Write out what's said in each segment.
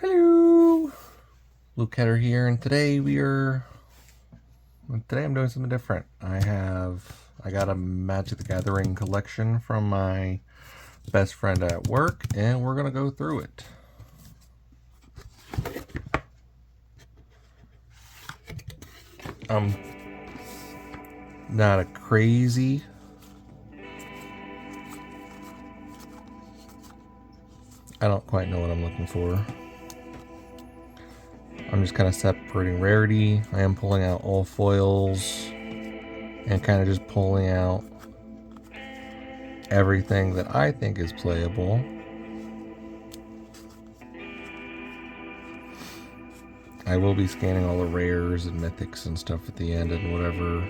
Hello, Luke Header here, and today I'm doing something different. I got a Magic the Gathering collection from my best friend at work, and we're gonna go through it. I'm not a crazy I don't quite know what I'm looking for. I'm just kind of separating rarity. I am pulling out all foils and kind of just pulling out everything that I think is playable. I will be scanning all the rares and mythics and stuff at the end and whatever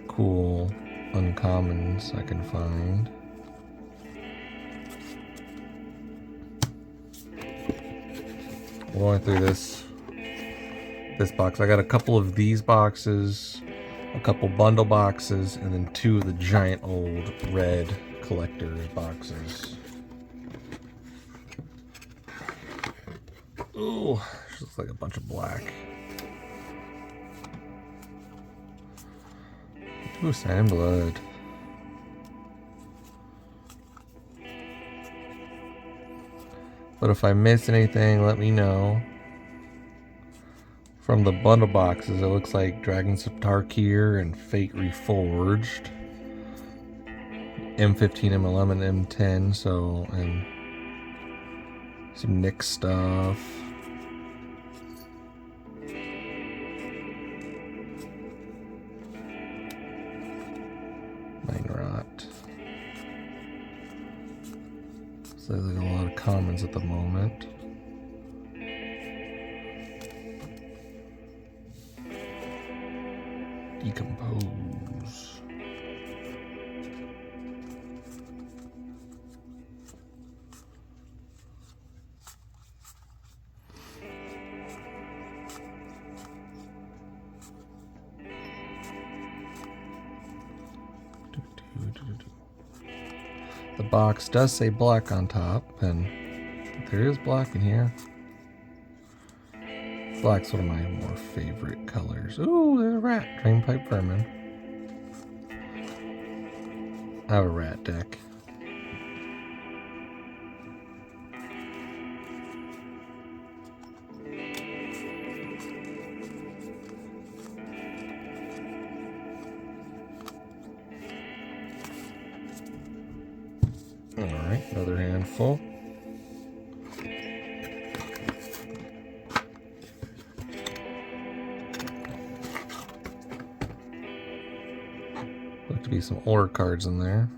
cool uncommons I can find. Going through this box, I got a couple of these boxes, a couple bundle boxes, and then two of the giant old red collector's boxes. Ooh, this looks like a bunch of black. Ooh, sand blood. But if I miss anything, let me know. From the bundle boxes, it looks like Dragons of Tarkir and Fate Reforged. M15, M11, M10, so, and some Nick stuff. Mine rot. So there's a lot of commons at the moment. Decompose. The box does say black on top, and there is black in here. Black's one of my more favorite colors. Ooh, there's a rat. Drainpipe Vermin. I have a rat deck. Alright, another handful. Look to be some older cards in there.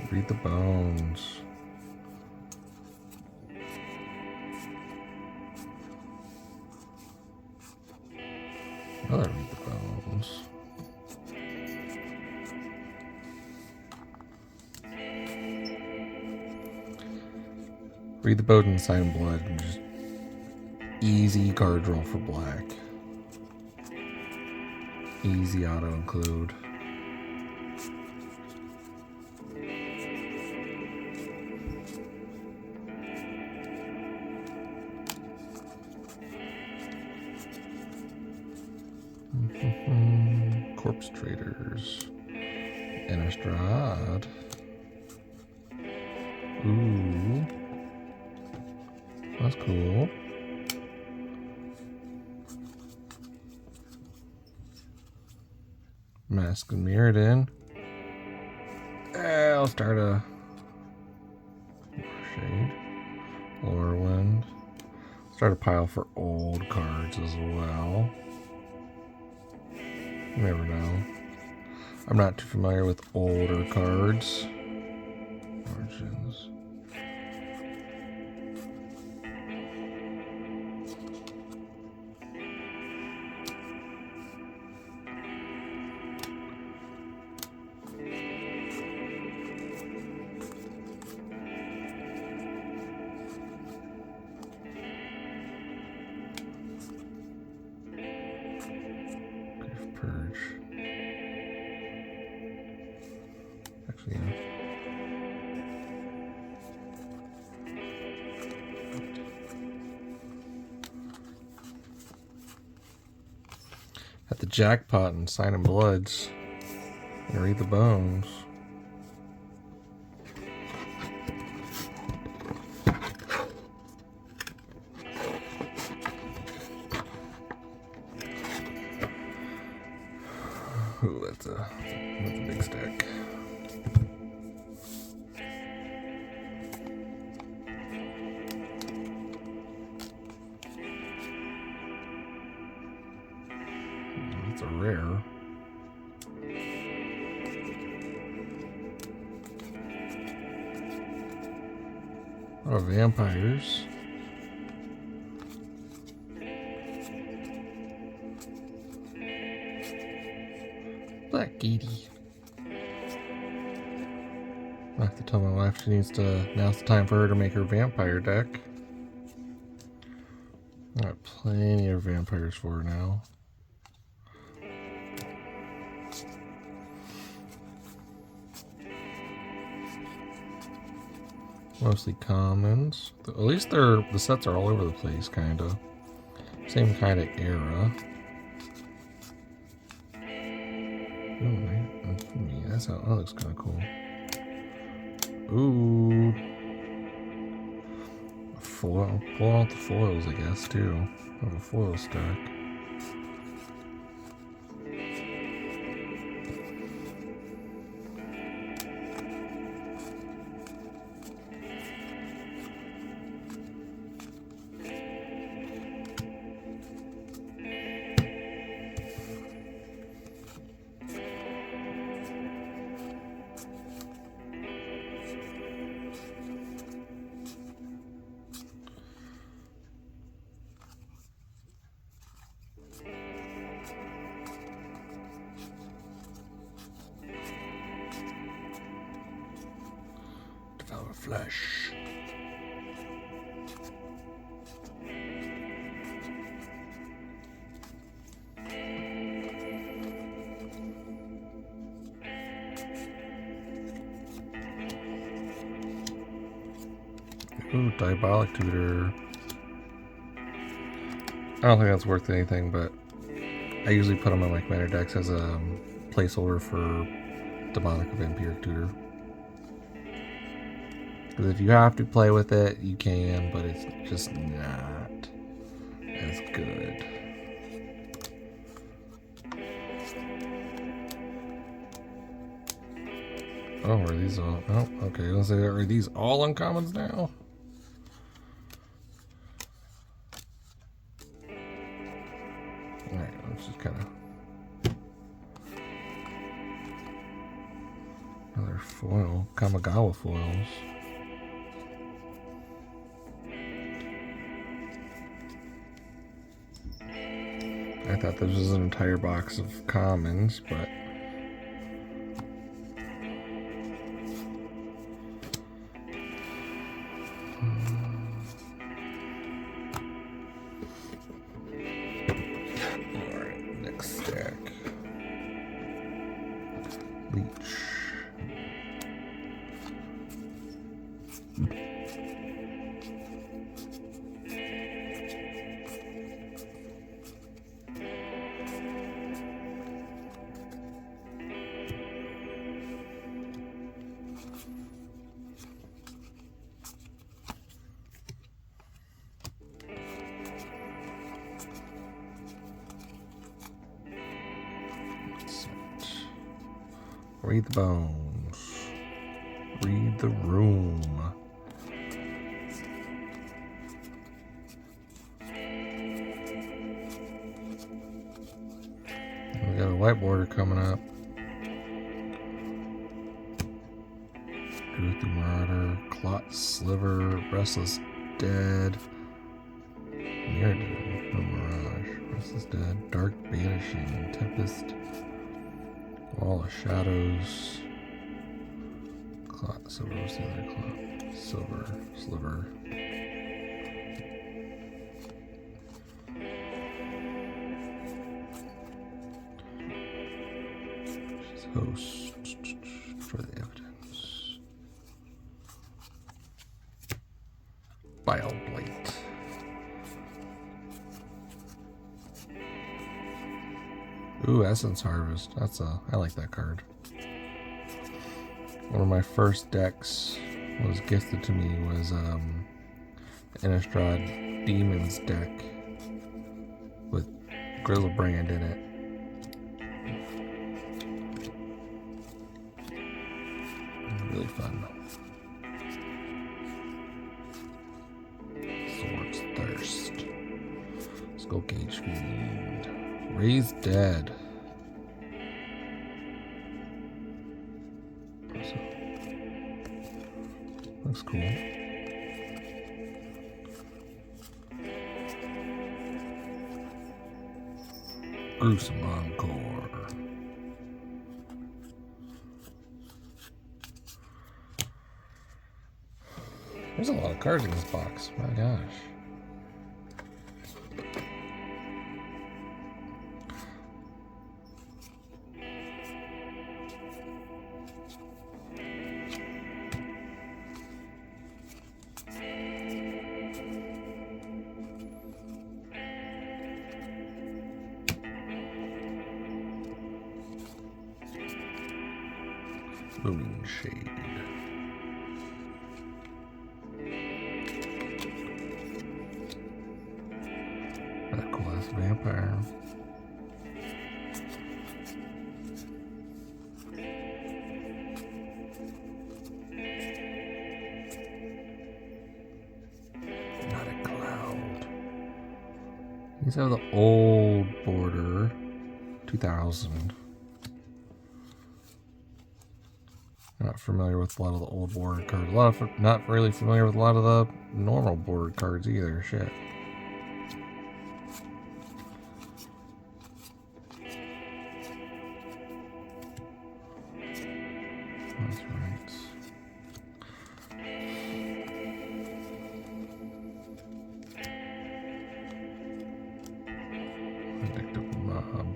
Read the bones. Another read the bones. Read the bones inside and blood, and just easy card draw for black. Easy auto include. Corpse Traders. Innistrad. Ooh. That's cool. Mask and Mirrodin. I'll start a Shade. Lorwyn. Start a pile for old cards as well. You never know. I'm not too familiar with older cards. Origins. Purge. Actually, yeah. jackpot in Sign and Bloods and Read the Bones. Ooh, that's a big stack. That's a rare. A lot of vampires. Black Katie. I have to tell my wife she needs to. Now's the time for her to make her vampire deck. I got plenty of vampires for her now. Mostly commons. At least the sets are all over the place, kinda. Same kind of era. Ooh, man. That looks kind of cool. Ooh. Foil. Pull out the foils, I guess, too. I have a foil stack. Devour flesh. Ooh, Diabolic Tutor. I don't think that's worth anything, but I usually put them on my commander decks as a placeholder for Demonic or Vampiric Tutor. Because if you have to play with it, you can, but it's just not as good. Oh, are these all? Oh, okay. Let's say, are these all uncommons now? Alright, let's just kind of. Another foil. Kamigawa foils. I thought this was an entire box of commons, but. Alright, next stack. Leech. Read the bones. Read the room. We got a white border coming up. Droothy Marauder, Clot Sliver, Restless Dead, Near Dead, no Mirage, Restless Dead, Dark Banishing, Tempest, Wall of Shadows, Clot Silver, what's the other Clot? Silver, Sliver. She's host for the evidence. Bile Blight. Ooh, Ooh, Essence Harvest. I like that card. One of my first decks was gifted to me was Innistrad Demons deck with Griselbrand in it. Really fun. Sword's Thirst. Skull Cage Fiend. Raised Dead. So, looks cool. Gruesome Encore. There's a lot of cards in this box. My gosh. Moon Shade. Aquas Vampire. Not a Cloud. These are the old border. 2000. Not familiar with a lot of the old border cards. Not really familiar with a lot of the normal border cards either. Shit. That's right. Addictive Mob.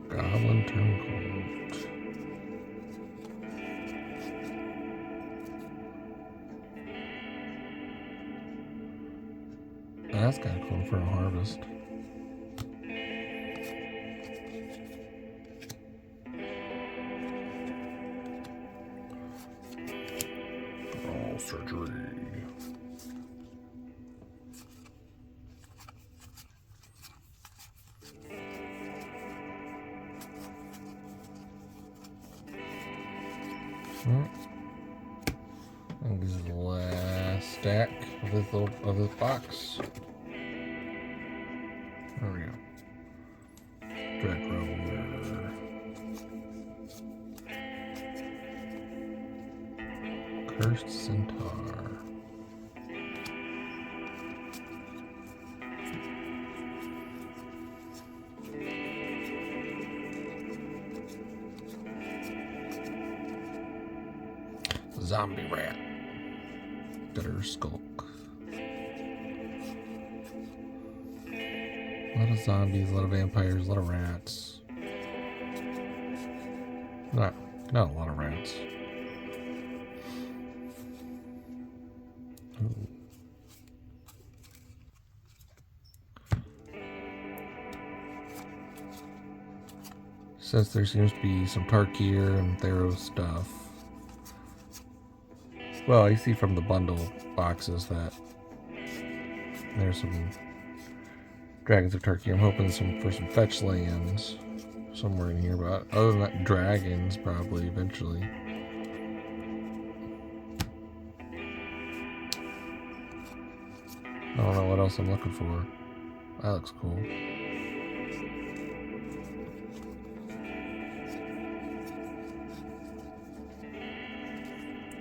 Goblin Turncoat. That's kind of cool for a harvest. All surgery. And this is the last stack of this box. There we go. Dread Roller. Cursed Centaur. Zombie Rat. Bitter Skulk. A lot of zombies, a lot of vampires, a lot of rats. Not a lot of rats. Ooh. Says there seems to be some Tarkir and Theros stuff. Well, I see from the bundle boxes that there's some Dragons of Turkey. I'm hoping for some fetch lands somewhere in here, but other than that, dragons probably eventually. I don't know what else I'm looking for. That looks cool.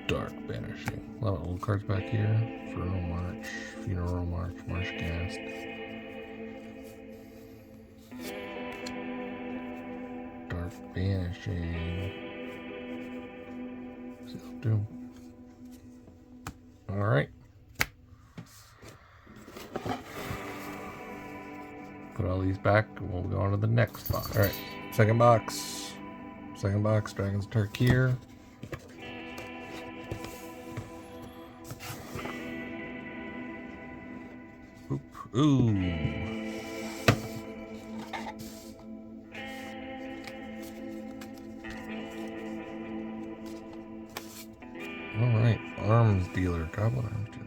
Dark Banishing. A lot of old cards back here. Funeral March, Marshcast. Dark Banishing. Seal Doom. Alright. Put all these back and we'll go on to the next box. Alright, second box. Second box, Dragons of Tarkir. Ooh. Alright, arms dealer, goblin arms dealer.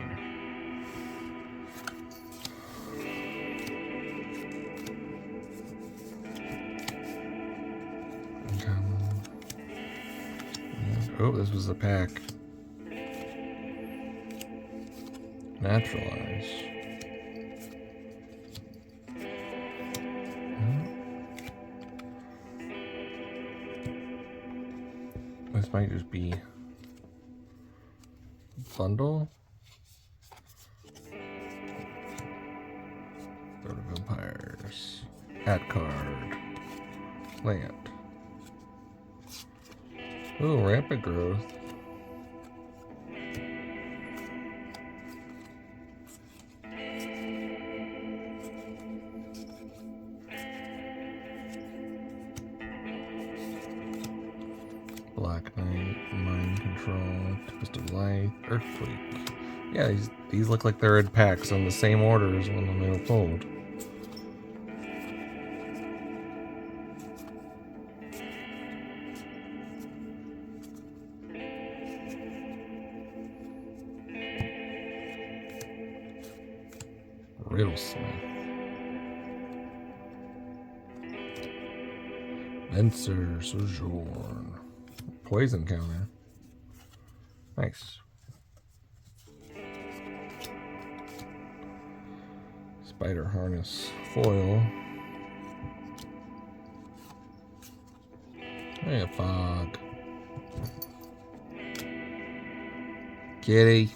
Oh, this was a pack. Naturalize. This might just be bundle. Go to vampires. Add card. Land. Ooh, rampant growth. Black Knight, Mind Control, Twisted Life, Earthquake. Yeah, these look like they're in packs on the same order as when they were pulled. Riddlesmith. Venser Sojourn. Poison counter. Nice. Spider harness foil. Hey, fog. Kitty.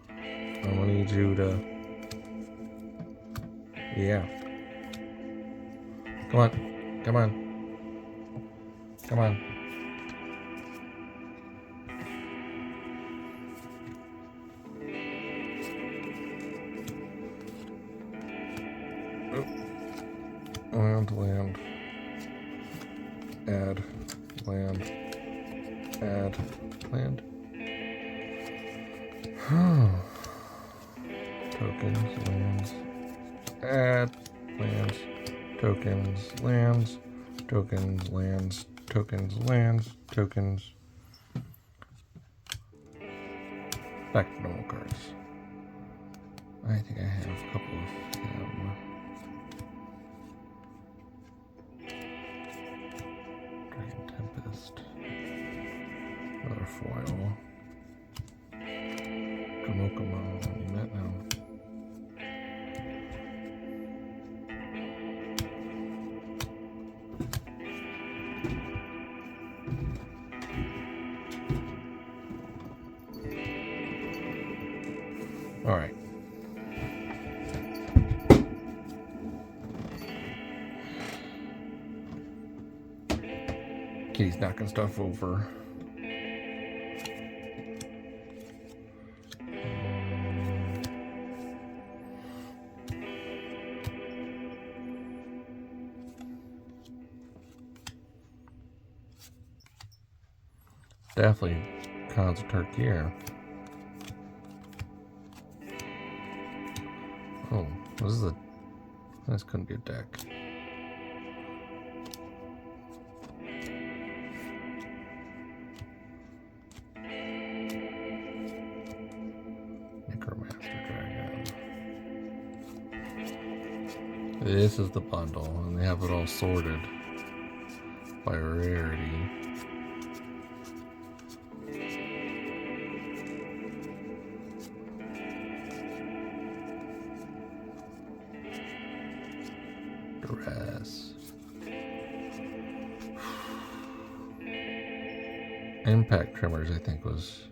I'm gonna need you to. Yeah. Come on. Come on. Come on. Oh. Land. Add. Land. Add. Land. Tokens. Lands. Add. Lands. Tokens. Lands. Tokens. Lands. Tokens. Lands. Tokens. Back to normal cards. I think I have a couple of them. Dragon Tempest. Another foil. Kamokamo. You met now. All right. Kitty's knocking stuff over. Definitely Cons of Turkey here. Oh, this couldn't be a deck. Necromancer Dragon. This is the bundle, and they have it all sorted by rarity. Duress. Impact Trimmers, I think, was.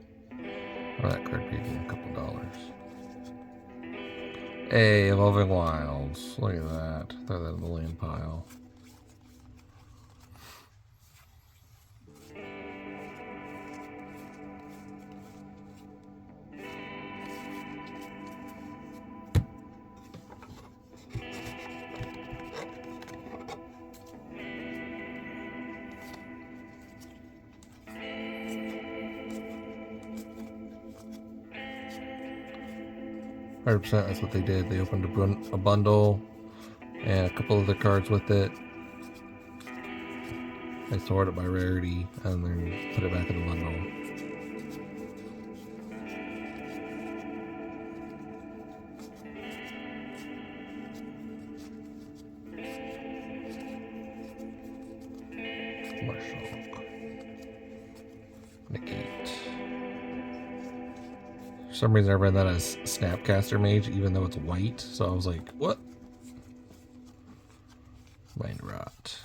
Oh, that card paid me a couple dollars. Hey, Evolving Wilds. Look at that. Throw that in the land pile. 100%, that's what they did. They opened a bundle and a couple other cards with it. They sort it by rarity and then put it back in the bundle. Negate. For some reason I read that as Snapcaster Mage, even though it's white. So I was like, what? Mind Rot.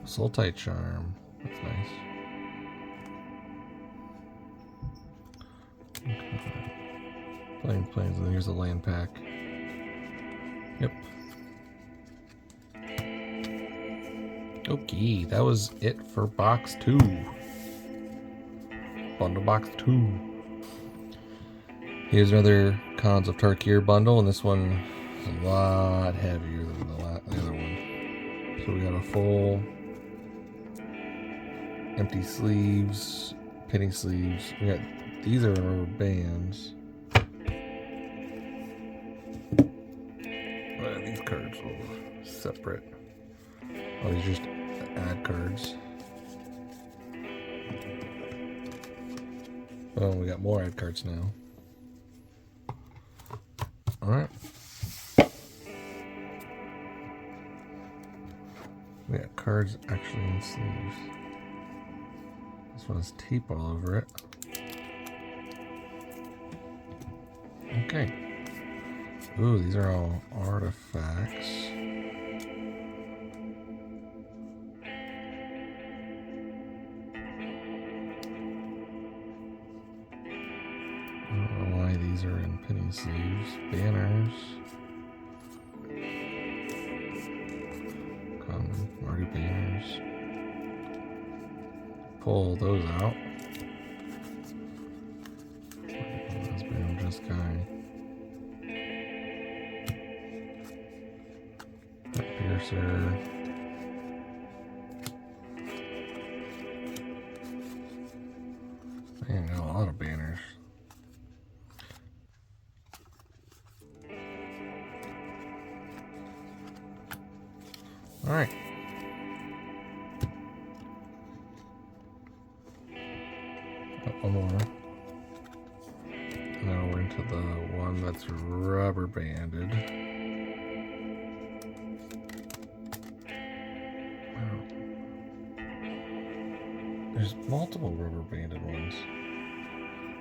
Sultite Charm. That's nice. Okay. Planes, and then here's a land pack. Yep. Okay, that was it for box 2. Bundle box 2. Here's another Cons of Tarkir bundle, and this one is a lot heavier than the other one. So we got a full empty sleeves, penny sleeves. We got these are rubber bands. These cards are separate. Oh, these are just ad cards. Oh, we got more ad cards now. Alright. We got cards actually in sleeves. This one has tape all over it. Okay. Ooh, these are all artifacts. I don't know why these are in penny sleeves. Banners. Common Marty banners. Pull those out. That's been just guy. Piercer. Man, got a lot of banners. All right. Got one more. Now we're into the one that's rubber banded. There's multiple rubber banded ones.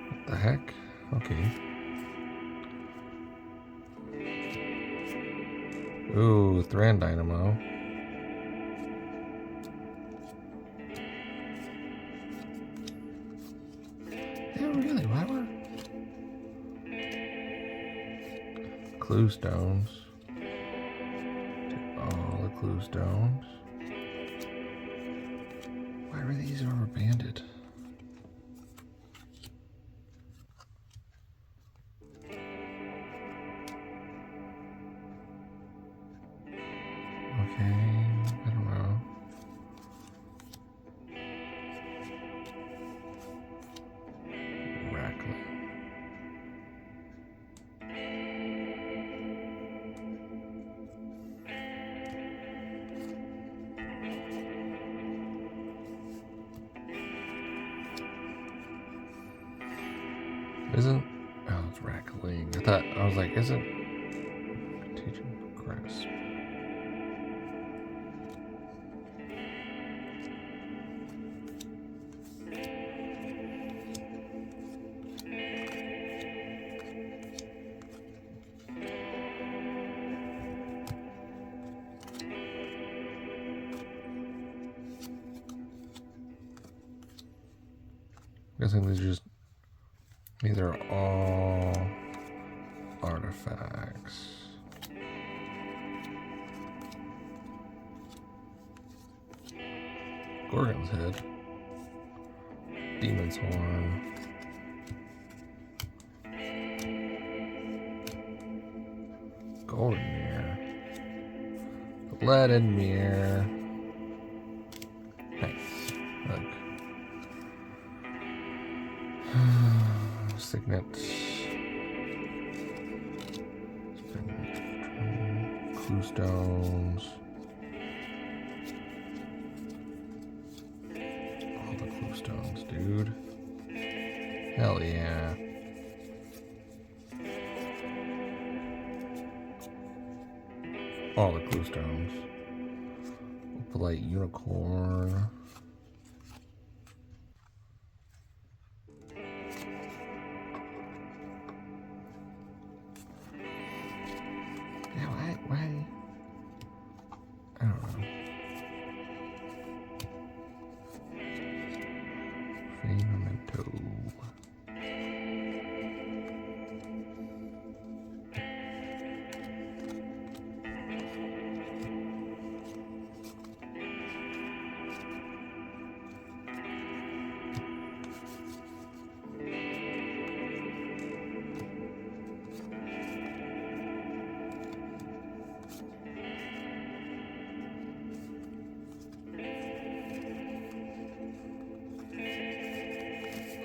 What the heck? Okay. Ooh, Thran Dynamo. Yeah, really? Why were clue stones? All the clue stones. Why were these rubber banded? Okay, I don't know. Racklet. Isn't? Oh, it's Rackling. I was like, isn't teaching grasp? I'm guessing these are all artifacts. Gorgon's head. Demon's horn. Golden mirror. Leaded mirror. Nice. Look. signets. Clue stones. All the clue stones, dude. Hell yeah. All the clue stones. Polite unicorn. Yeah, why? I don't know. Memento.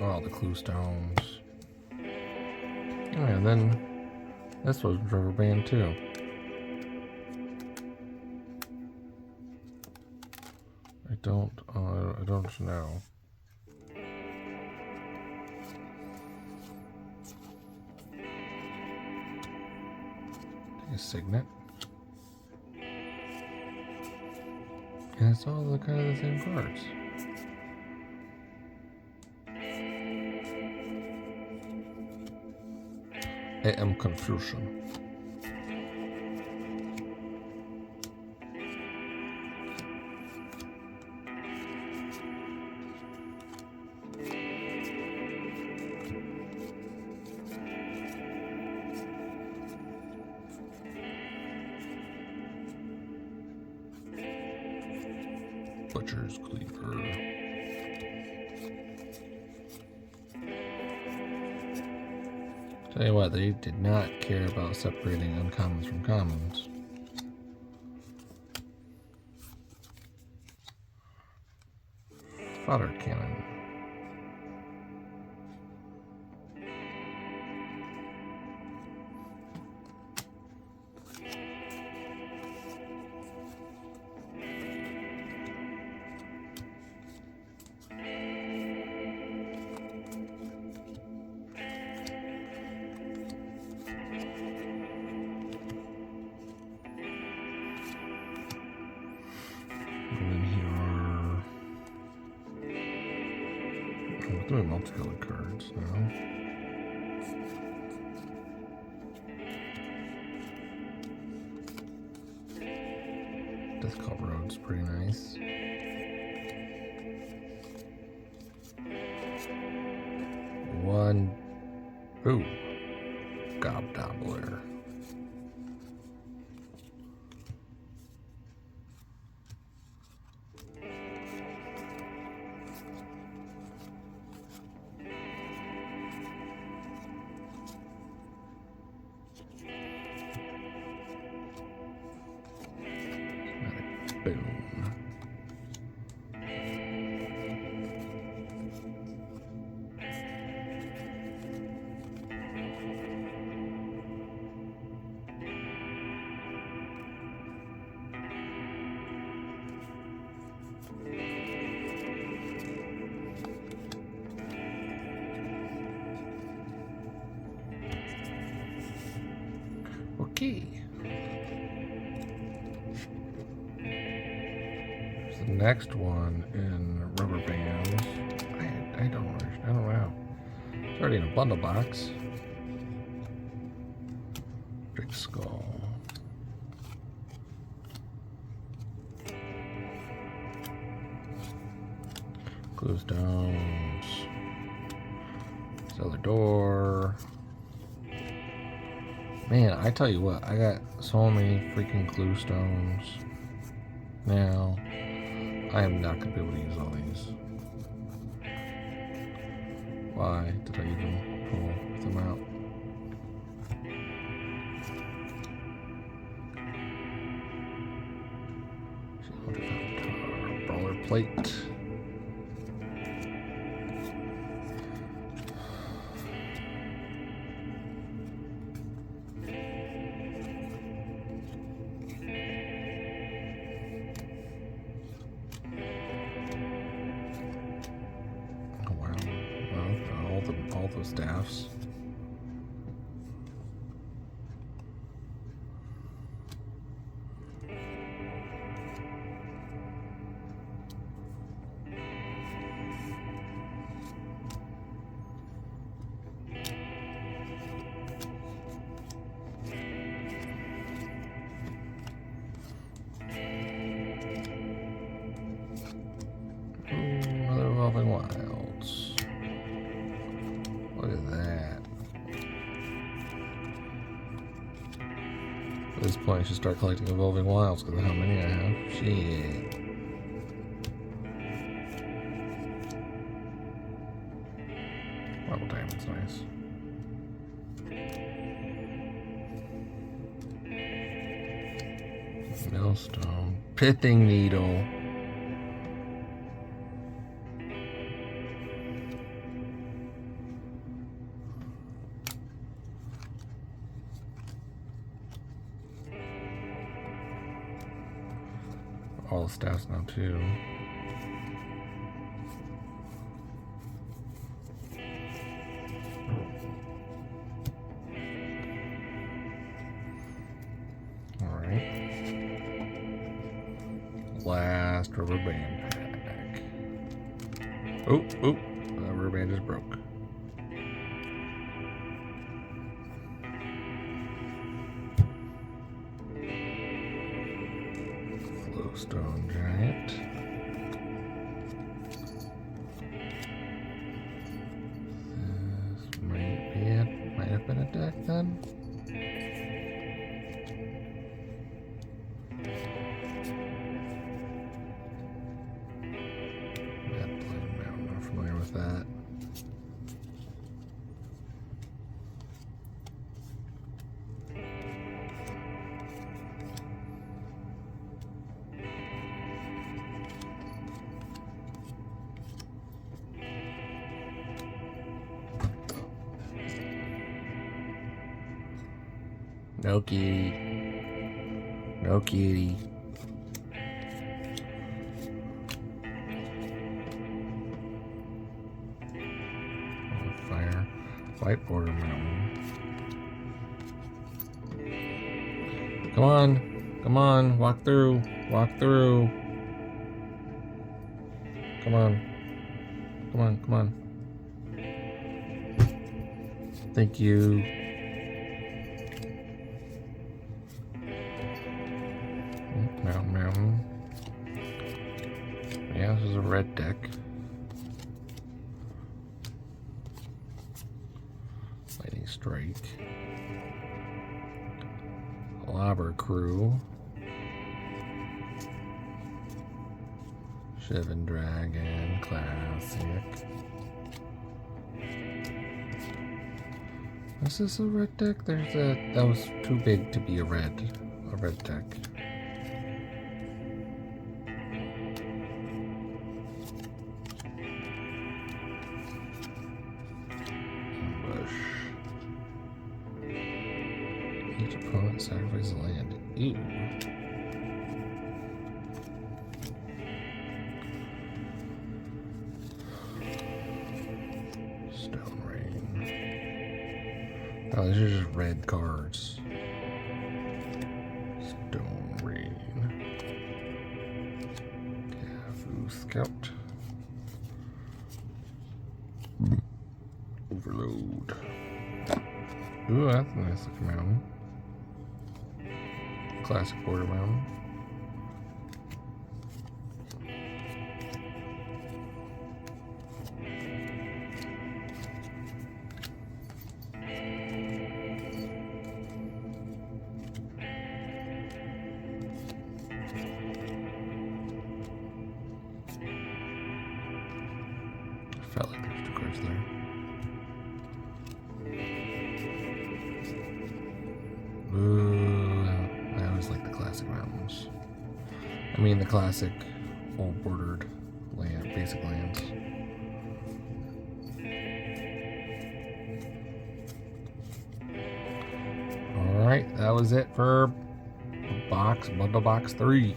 All the clue stones. Oh, and then this was rubber band too. I don't know. Take a signet. And it's all the kind of the same cards. I am confusion. Butcher's cleaver. Tell you what, they did not care about separating uncommons from commons. Fodder cannon. Doing multicolored cards now. Death Call Road's pretty nice. One. Ooh. Gobdobbler. Boom. Okay. The next one in rubber bands. I don't know. It's already in a bundle box. Big skull. Glue stones. Cellar door. Man, I tell you what, I got so many freaking clue stones now. I am not going to be able to use all these. Why did I even pull them out? Brawler plate. those staffs. Another evolving wilds. Look at that. At this point, I should start collecting evolving wilds because of how many I have. Shit. Marble diamond's nice. Millstone. Pithing needle. All the staffs now too. Last rubber band pack. Oh, the rubber band just broke. Flowstone giant. This might be it. Might have been a deck then. That. No kitty. No kitty. White border mountain. Come on. Come on. Walk through. Walk through. Come on. Come on. Come on. Thank you. Mountain. Yeah, this is a red deck. Strike. Lobber Crew. Shivan Dragon Classic. Is this a red deck? There's a that was too big to be a red deck. Each opponent sacrifices land. Ew. Stone Rain. Oh, these are just red cards. Stone Rain. Cafu Scout. Overload. Ooh, that's a nice looking mountain. Classic border mountain. I felt like there's two cards there. Ooh, I always like the classic mountains. I mean the classic old bordered land, basic lands. Alright, that was it for bundle box 3.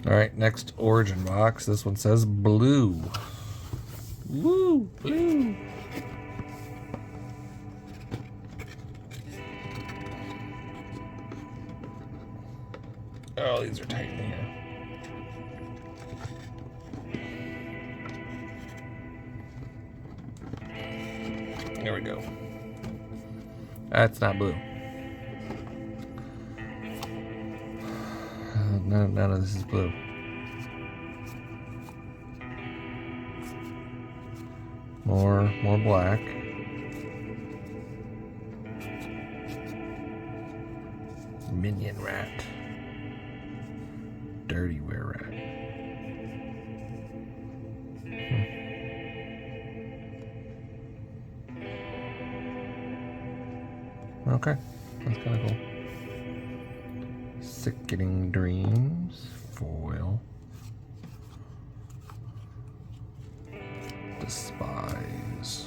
Alright, next origin box. This one says blue. Woo, blue. Oh, these are tight in here. There we go. That's not blue. None of this is blue. More black. Minion rat. Dirty were rat. Okay, that's kind of cool. Sickening Dreams, foil. Despise.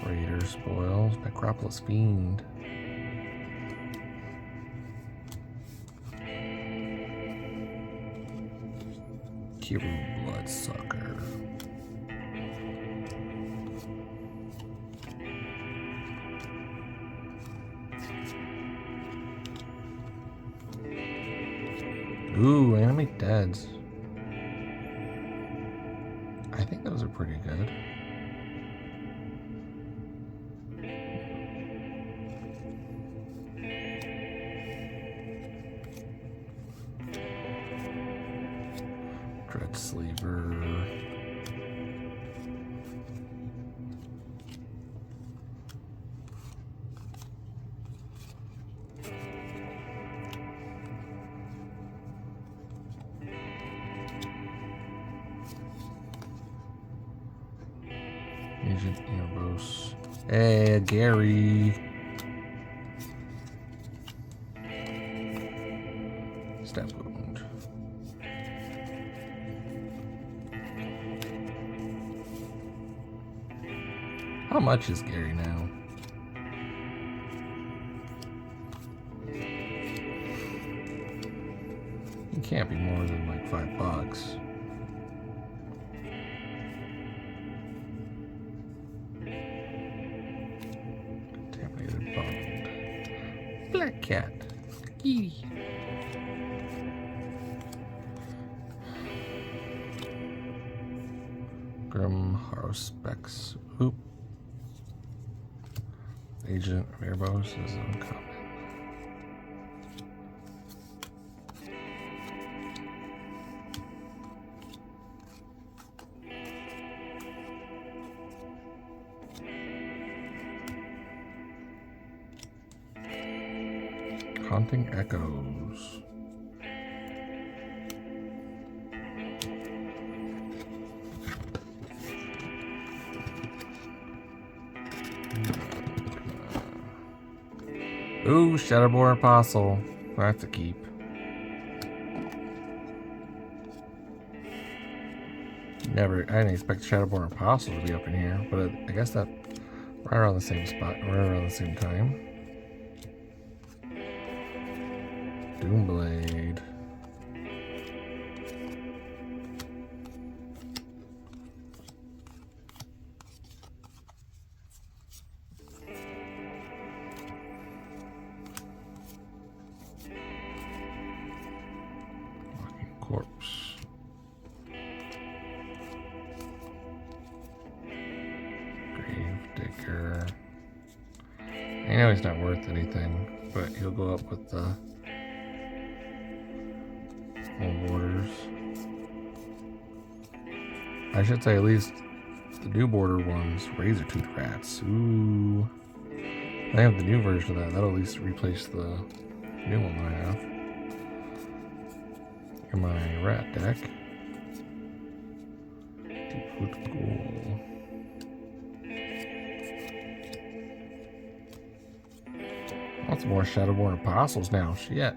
Raider spoils. Necropolis Fiend. Kiru Bloodsucker. Ooh, enemy deads. I think those are pretty good. Dread Sleever. Agent Erebos. Hey, Gary. Stab wound. How much is Gary now? He can't be more than like $5. Contaminated bond. Black cat. Kitty. Grim Haruspex. Oop. Agent Erebos is uncommon. Haunting Echoes. Ooh, Shadowborn Apostle. That's a keep. I didn't expect Shadowborn Apostle to be up in here, but I guess that right around the same spot, right around the same time. Doomblade. Walking Corpse. Gravedigger. I know he's not worth anything, but he'll go up with the more borders. I should say at least the new border ones, Razor-Tooth Rats. Ooh. I have the new version of that. That'll at least replace the new one that I have in my rat deck. Deepwood Ghoul. Lots more Shadowborn Apostles now. Shit.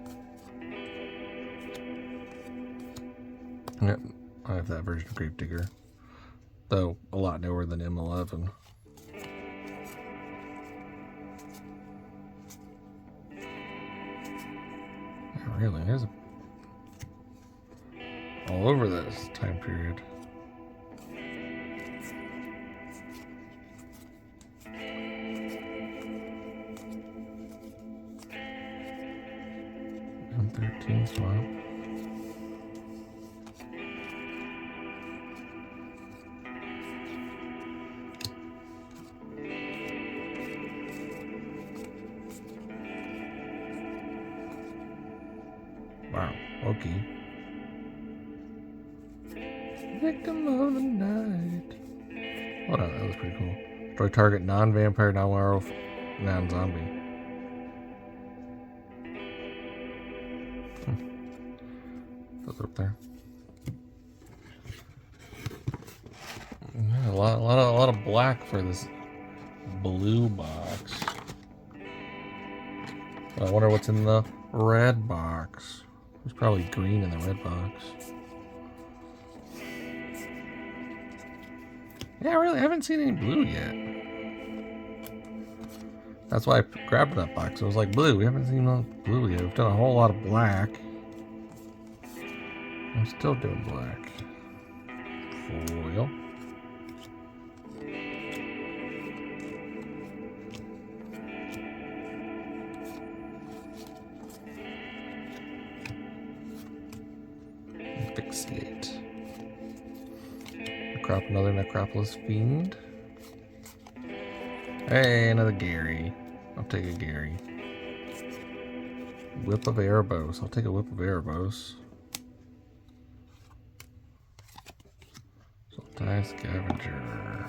Yep, I have that version of Gravedigger. Though a lot newer than M11. Yeah, really, there's all over this time period. screen swap. Wow, okay. Victim of the night. Hold on, that was pretty cool. Destroy target non-vampire, non-werewolf, non-zombie. That's up there. Yeah, a lot of black for this blue box. I wonder what's in the red box. There's probably green in the red box. Yeah, really, I haven't seen any blue yet. That's why I grabbed that box. It was like, blue. We haven't seen no blue yet. We've done a whole lot of black. I'm still doing black. Foil. Fixate. Another Necropolis Fiend. Hey, another Gary. I'll take a Gary. Whip of Erebos. I'll take a Whip of Erebos. Sultai Scavenger.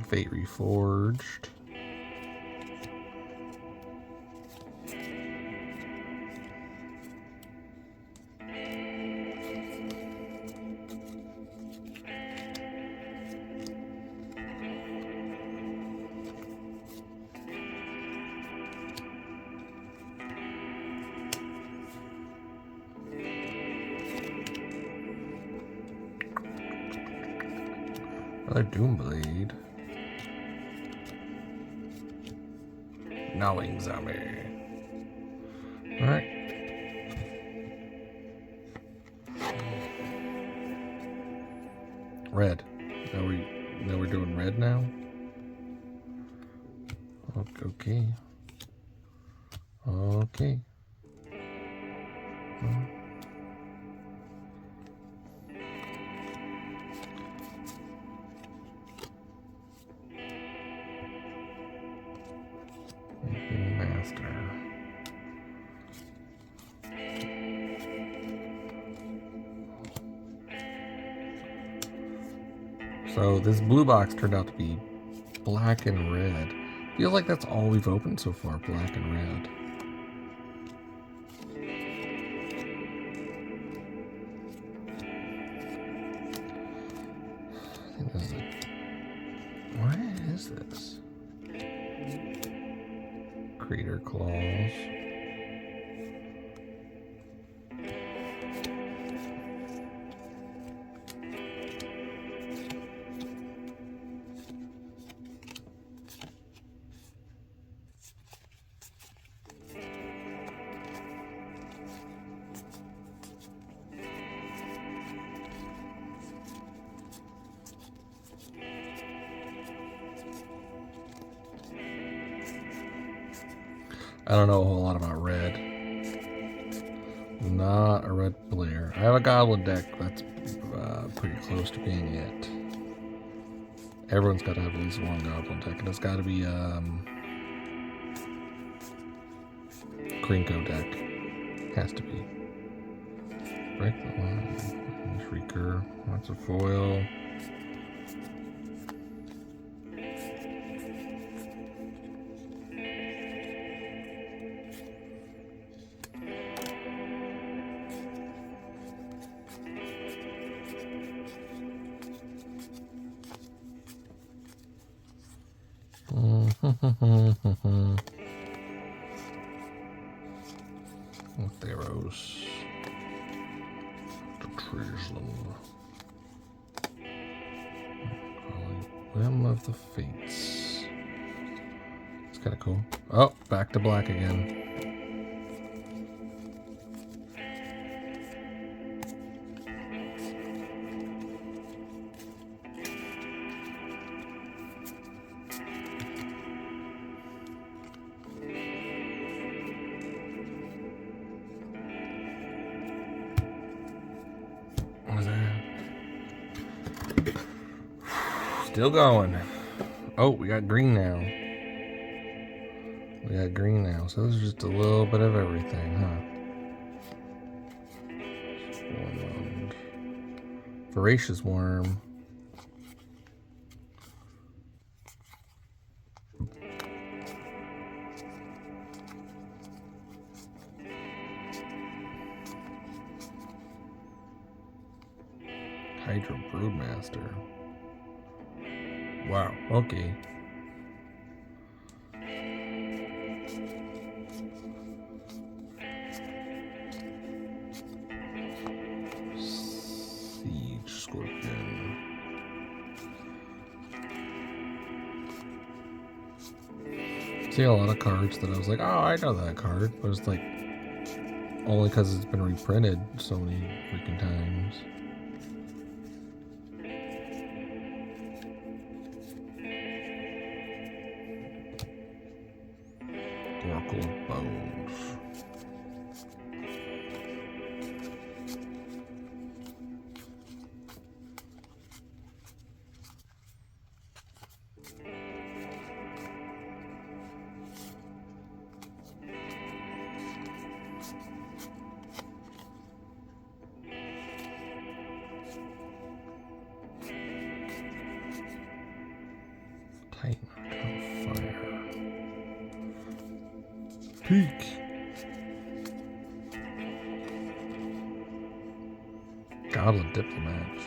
Fate Reforged. Another Doomblade. Gnawing Zombie. Alright. Red. Now we're doing red now? Okay. Okay. Master. So this blue box turned out to be black and red. Feels like that's all we've opened so far, black and red. I think this is what is this? Crater Claws. I don't know a whole lot about red. Not a red player. I have a goblin deck that's pretty close to being it. Everyone's got to have at least one goblin deck, and it's got to be Krinko deck. Has to be. Break the line. Shrieker. That's a foil. Theros. The Treason. Whim of the Fates. It's kind of cool. Oh, back to black again. Still going. Oh, we got green now. We got green now. So this is just a little bit of everything, huh? Swarm. Voracious worm. Hydro Broodmaster. Wow, okay. Siege Scorpion. See a lot of cards that I was like, oh, I know that card. But it's like, only because it's been reprinted so many freaking times. Oracle of Bones. Titan of Fire. Peak. Goblin Diplomat.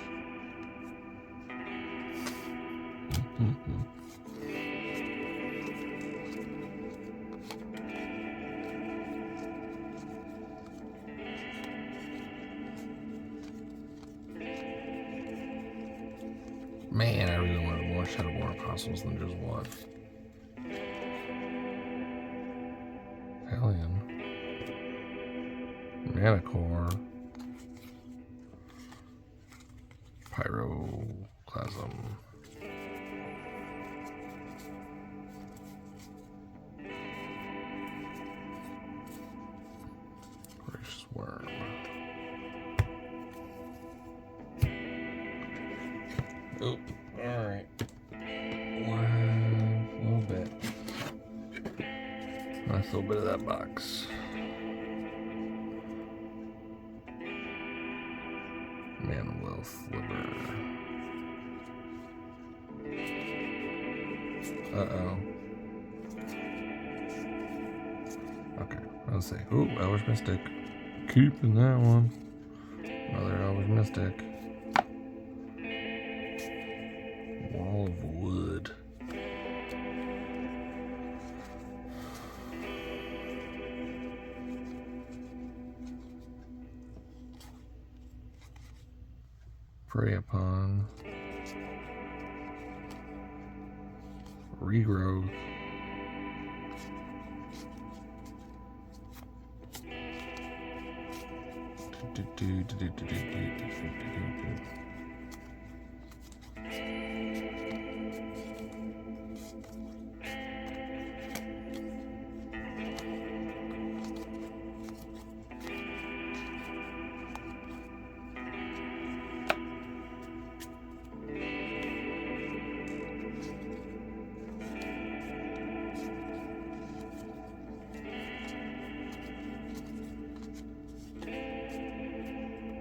Man, I really wanted more Shadowborn Apostles than just one. Hellion. Manicore. Pyroclasm. Voracious Worm. Oh, alright. One little bit. Nice little bit of that box. Man Wealth Liver. Uh-oh. Okay, I'll say, ooh, Elvish Mystic. Keeping that one. Another Elvish Mystic. Wall of Wood. Prey upon. Regrowth.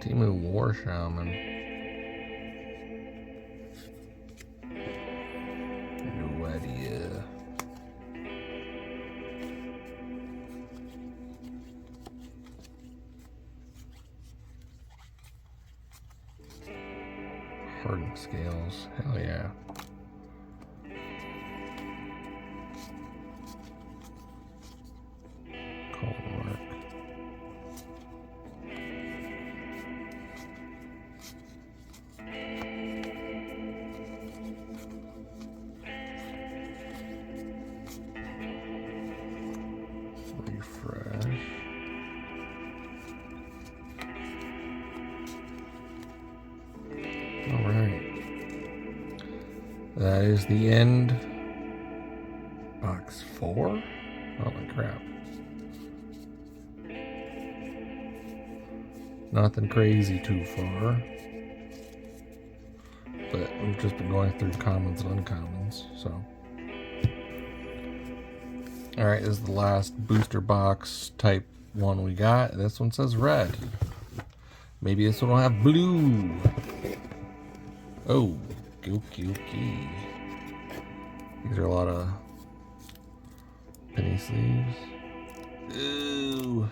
Timu War Shaman. No idea. Hardened Scales. Hell yeah. Cold work. Refresh. All right. That is the end. Box 4? Holy crap. Nothing crazy too far. But we've just been going through commons and uncommons, so. Alright, this is the last booster box type one we got. This one says red. Maybe this one will have blue. Oh, okay. These are a lot of penny sleeves. Ooh.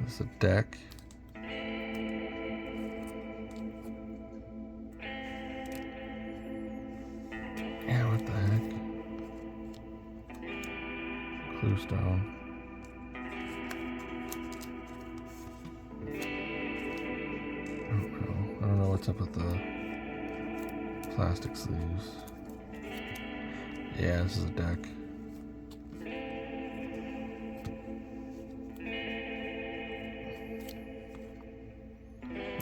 This is a deck. Yeah, what the heck? Clue stone. I don't know what's up with the plastic sleeves. Yeah, this is a deck.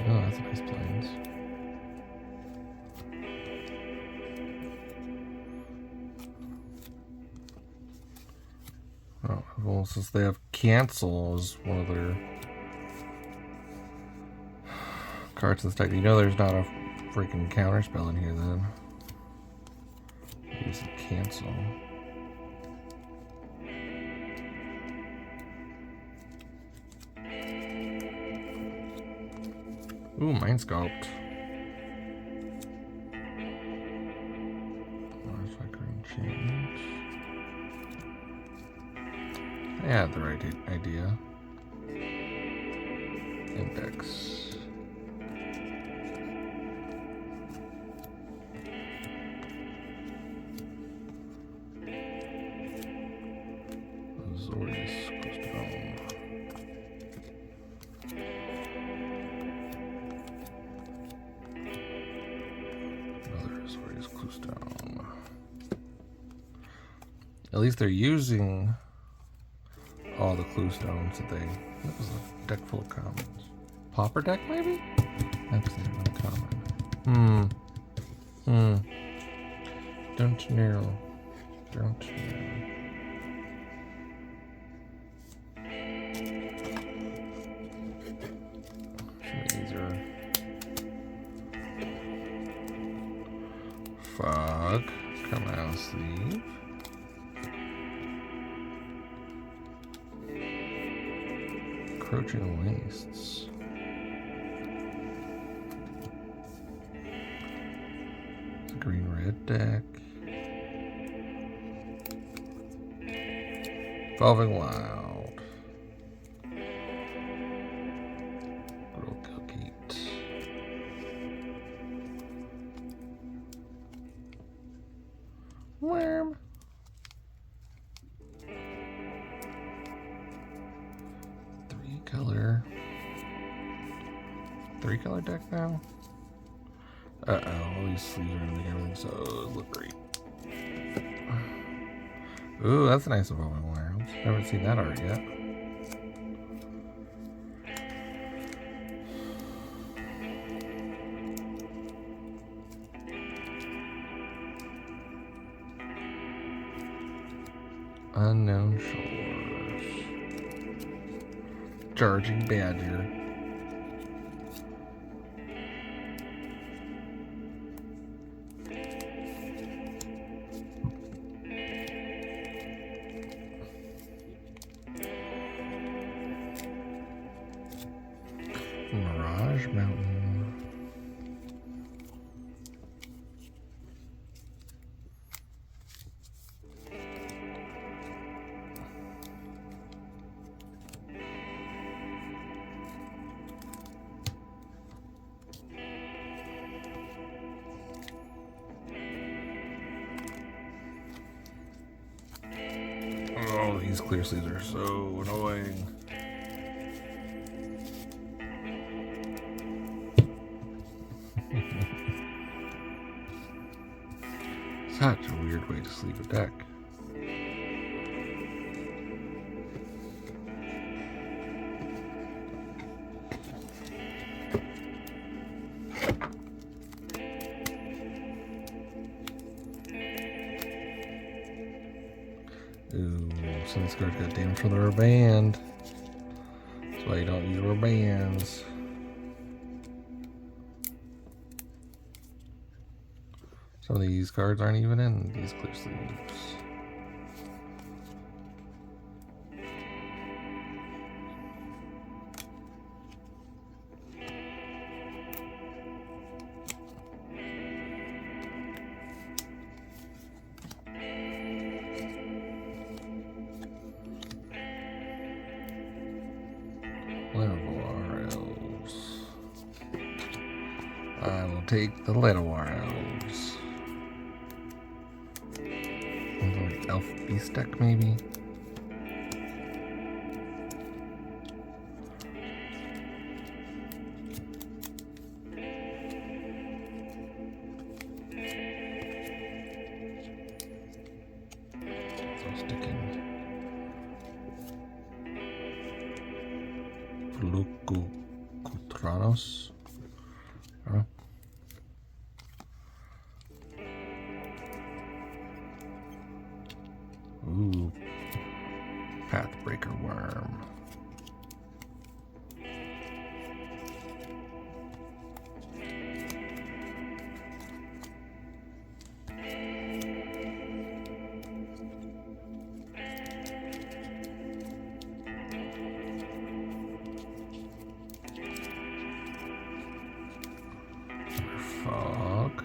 Oh, that's a nice planes. Oh, well, since they have cancel as one of their cards in this deck, you know there's not a freaking counter spell in here then. Use a cancel. Ooh, Mind Sculpt. Enchantment. I had the right idea. Index. At least they're using all the clue stones that they. That was a deck full of commons. Pauper deck, maybe? That's uncommon. Don't know. Don't know. These are fog. Come out sleeve. Encroaching wastes. It's a green-red deck. Evolving Wild. Good old Cookieat. Worm. Three-color deck now? Uh-oh, all these sleeves are gonna make everything so look great. Ooh, that's a nice Evolving Wilds. Haven't seen that art yet. Unknown Shores. Charging Badger. Mirage Mountain. Oh, these clear sleeves are so annoying. Such a weird way to sleeve a deck. Ooh, some of these cards got damage from the rubber band. That's why you don't use rubber bands. Some of these cards aren't even in these clear sleeves. I will take the little elves. Like elf beast deck, maybe. So sticking Fluku Kutranos. Ooh, Pathbreaker Worm. Fog.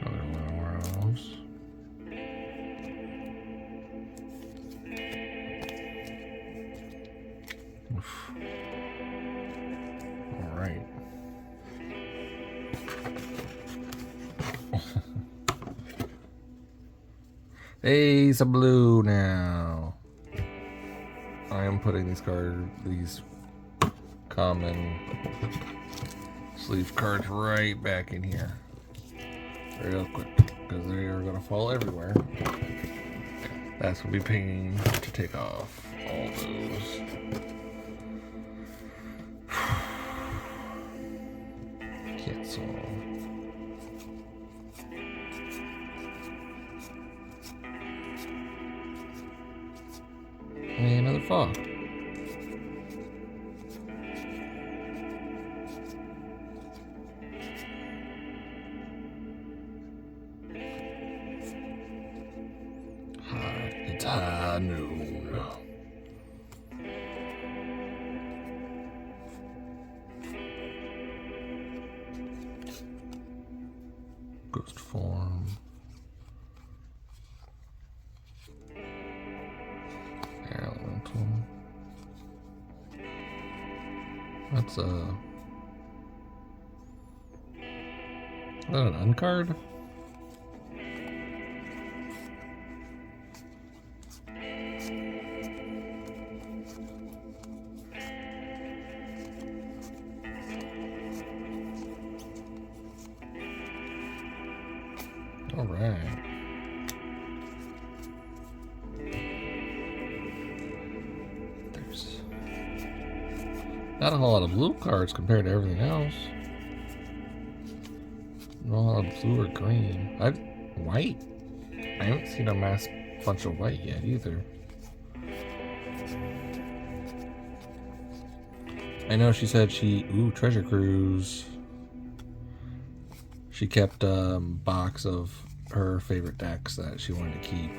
Another werewolves. All right. Ace of blue now. I am putting these common sleeve cards right back in here real quick because they are going to fall everywhere. That's going to be pain to take off all those. Cancel. And another fog. It's high noon. Ghost form. Elemental. That's is that an uncard? All right. There's not a whole lot of blue cards compared to everything else. Not a lot of blue or green. White. I haven't seen a mass bunch of white yet either. I know she said Treasure Cruise. She kept a box of her favorite decks that she wanted to keep.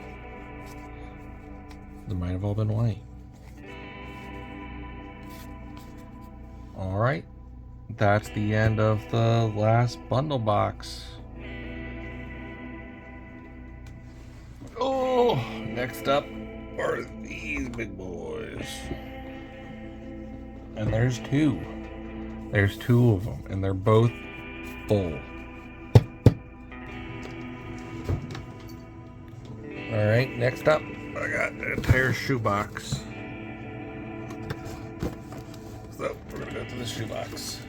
They might have all been white. Alright. That's the end of the last bundle box. Oh, next up are these big boys. And there's two. There's two of them, and they're both full. Alright, next up, I got an entire shoebox. So, we're gonna go to the shoebox.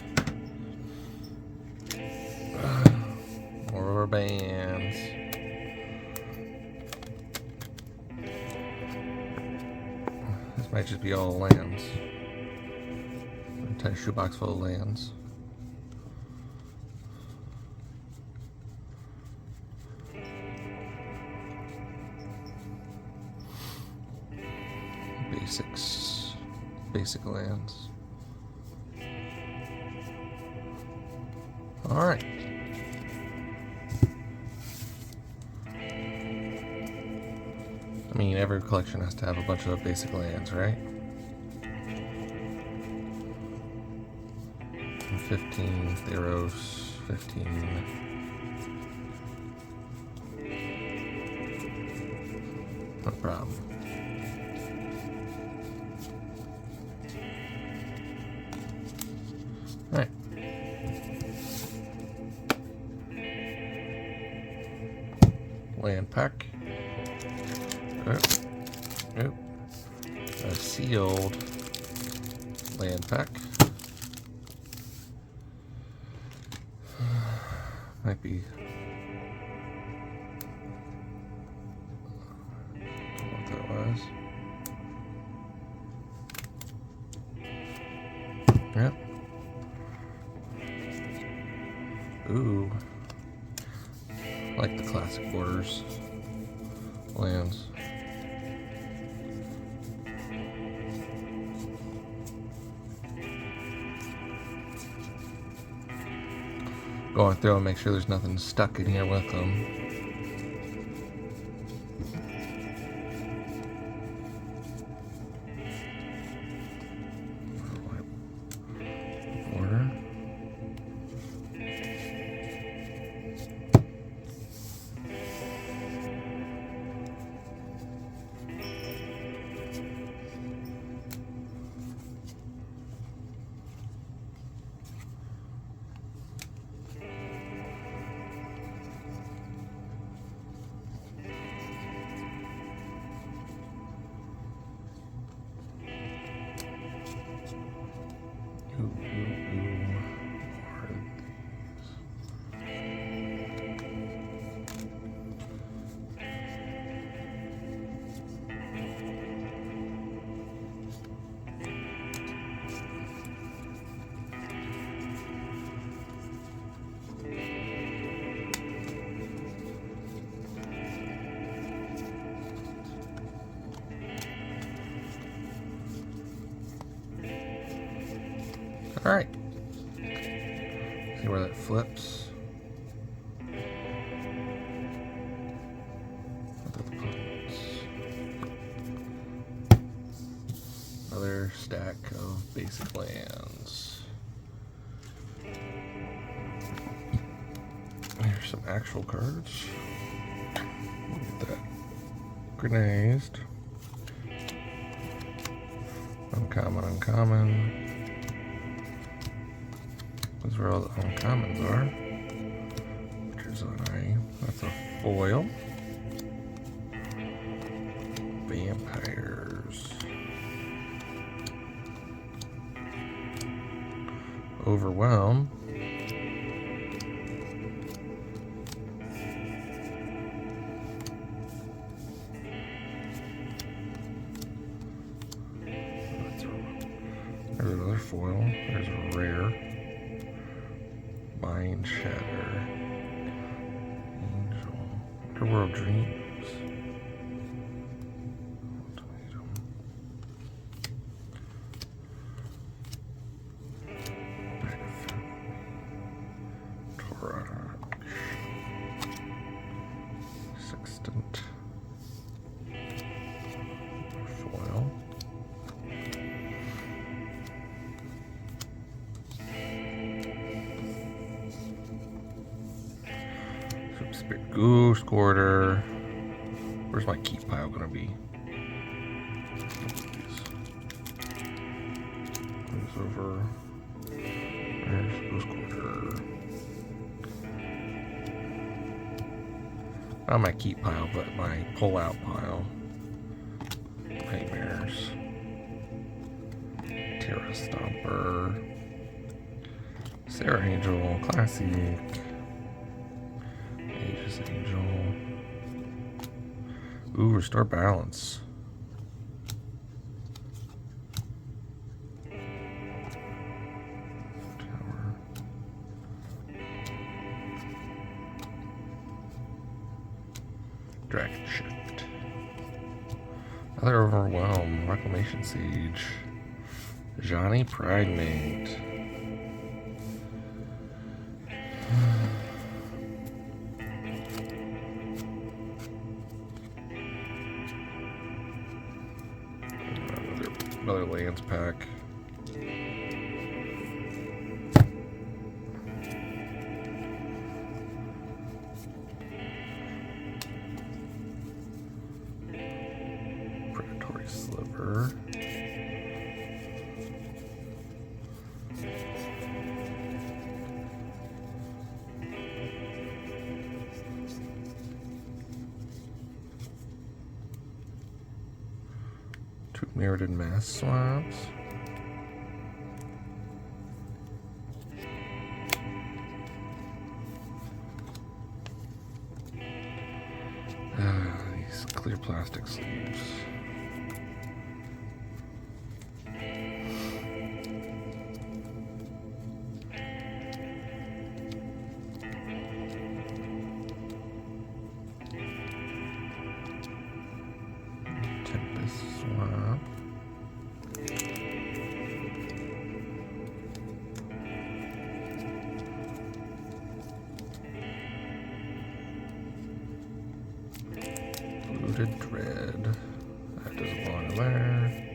More of our bands. This might just be all lands. An entire shoebox full of lands. Basics. basic lands. Alright. I mean, every collection has to have a bunch of basic lands, right? 15, Theros, 15. No problem. Alright. Land pack. Oh. A sealed land pack. Might be. Don't know what that was. Yep. Ooh. I like the classic borders. Lands. Going through and make sure there's nothing stuck in here with them. Border. Alright. See where that flips. Another stack of basic lands. Here's some actual cards. Look at that. Grenazed. Uncommon. Those are all the uncommons are. Which is that's a foil. Vampires. Overwhelm. There's another foil. There's a rare. Mind Shatter. Angel. Underworld Dreams. Sextant. Foil. Spirit Goose Quarter. Where's my keep pile gonna be? Moves over. There's Goose Quarter. Not my keep pile, but my pull out pile. Nightmares. Terra Stomper. Sarah Angel. Classic. Aegis Angel. Ooh, restore balance. Tower. Dragon Shift. Another Overwhelm. Reclamation Siege. Johnny Pridemate. Another lands pack. Predatory Sliver. Two Mirrored Mass Swamps. These clear plastic sleeves. Tempest Swamp. Looted Dread. That doesn't belong in there.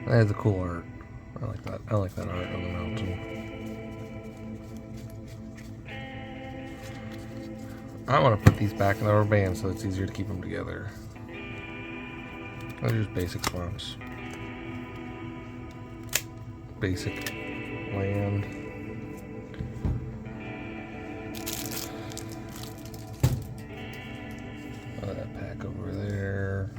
That has a cool art. I like that. I like that art on the mountain. I want to put these back in the rubber band so it's easier to keep them together. They're just basic swamps. Basic land. That pack over there.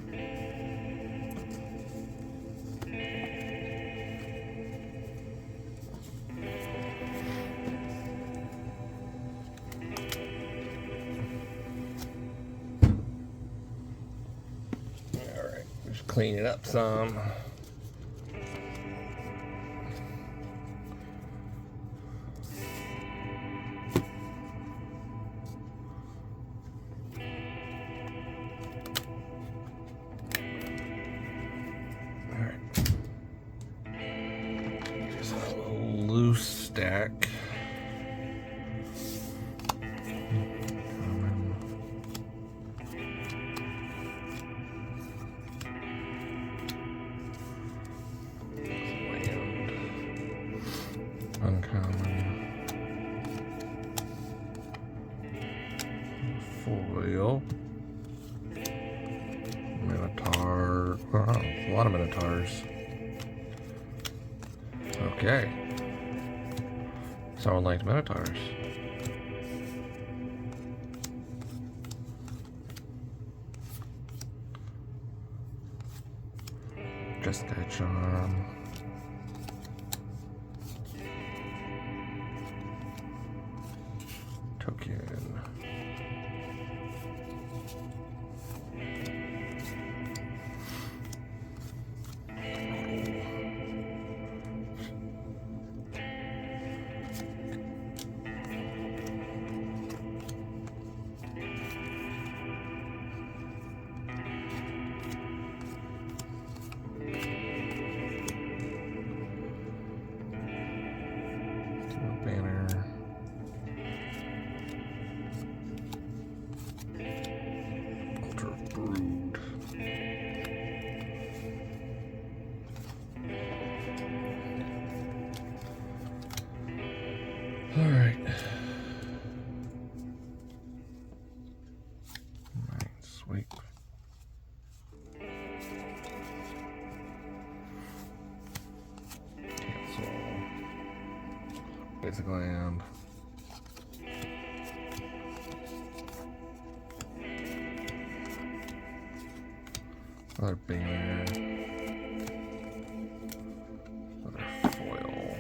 Alright, just clean it up some. Stack. Uncommon. Foil. Minotaur. Oh, a lot of Minotaurs. Okay. Someone liked Minotaurs. Jessica Charm. Token. Banner. Ultra Brood. Alright. Mind sweep. Cancel. Basic land. Another banner. Another foil.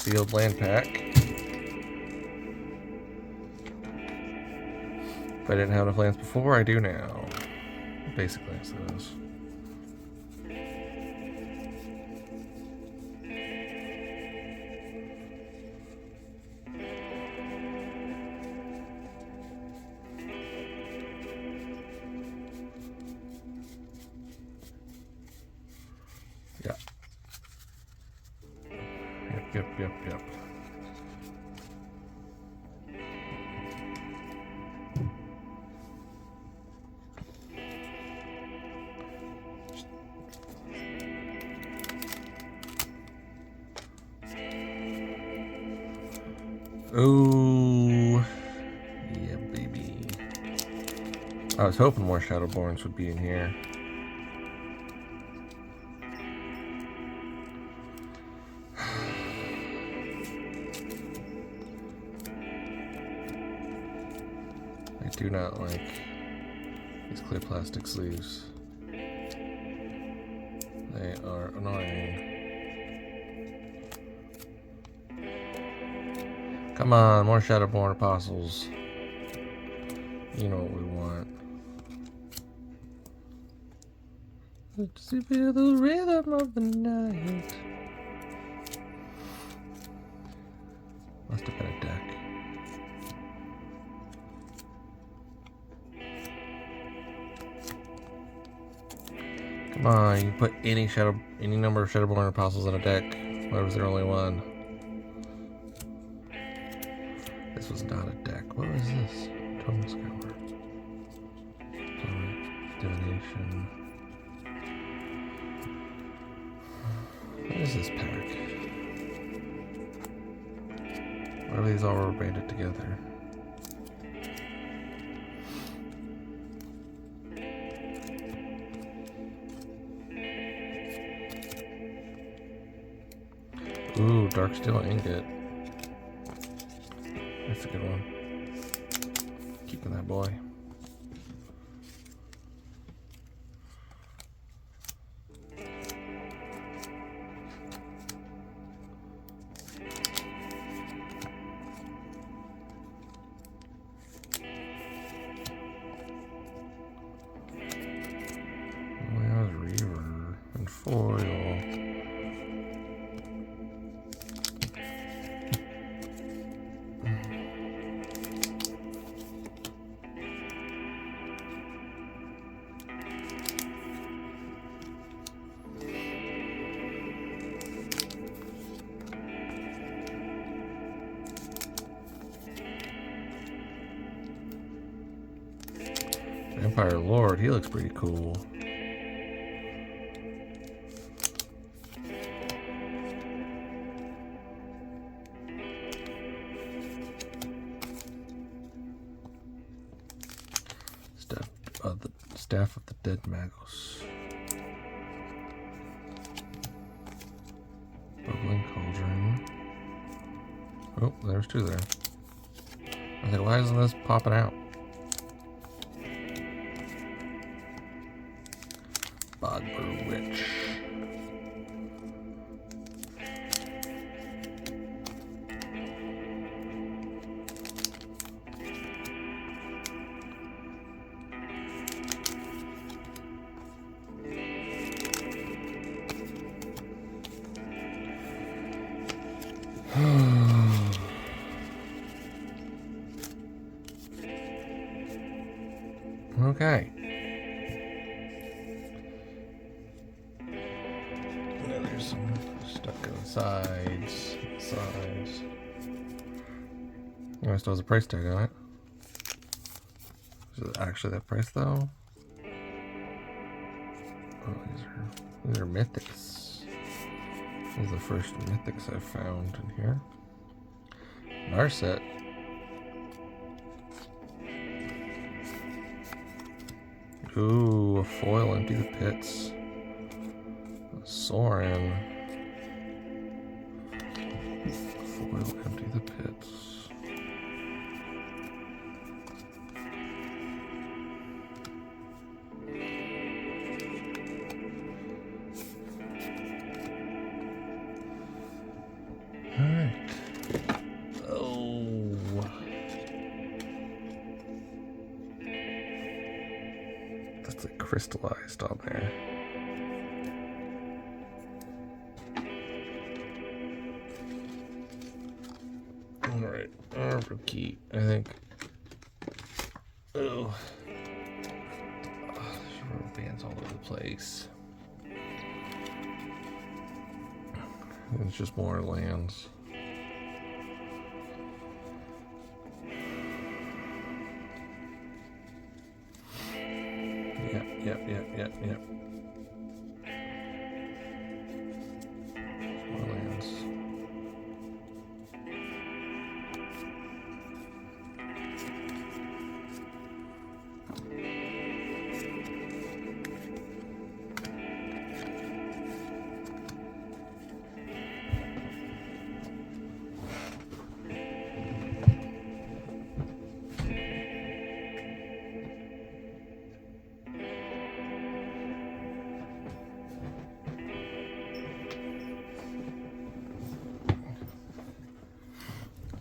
sealed land pack. If I didn't have enough lands before, I do now. Basically, I suppose. Yeah. Yep. Oh, yeah, baby. I was hoping more Shadowborns would be in here. I do not like these clear plastic sleeves. They are annoying. Come on, more Shadowborn Apostles. You know what we want. Let's feel the rhythm of the night. Must have been a deck. Come on, you can put any number of Shadowborn Apostles in a deck. Why was there only one? This was not a deck. What was this? Total Scour. Divination. What is this pack? Why are these all rubber banded together? Ooh, Darksteel Ingot. That's a good one. Keeping that boy. Reaver and foil. Empire Lord, he looks pretty cool. Staff of the Dead Magos. Bubbling Cauldron. Oh, there's two there. I think, why isn't this popping out? Bogbrew Witch. Okay. Yeah, there's some stuff on the sides. Oh, still has a price tag on it. Is it actually that price though? Oh, these are mythics. These are the first mythics I've found in here. Narset. Ooh, a foil, Empty the Pits. Sorin. Foil, Empty the Pits. Alright. crystallized on there. Alright, arbor key, I think. Oh. There's rubber bands all over the place. It's just more lands. Yep. More lands.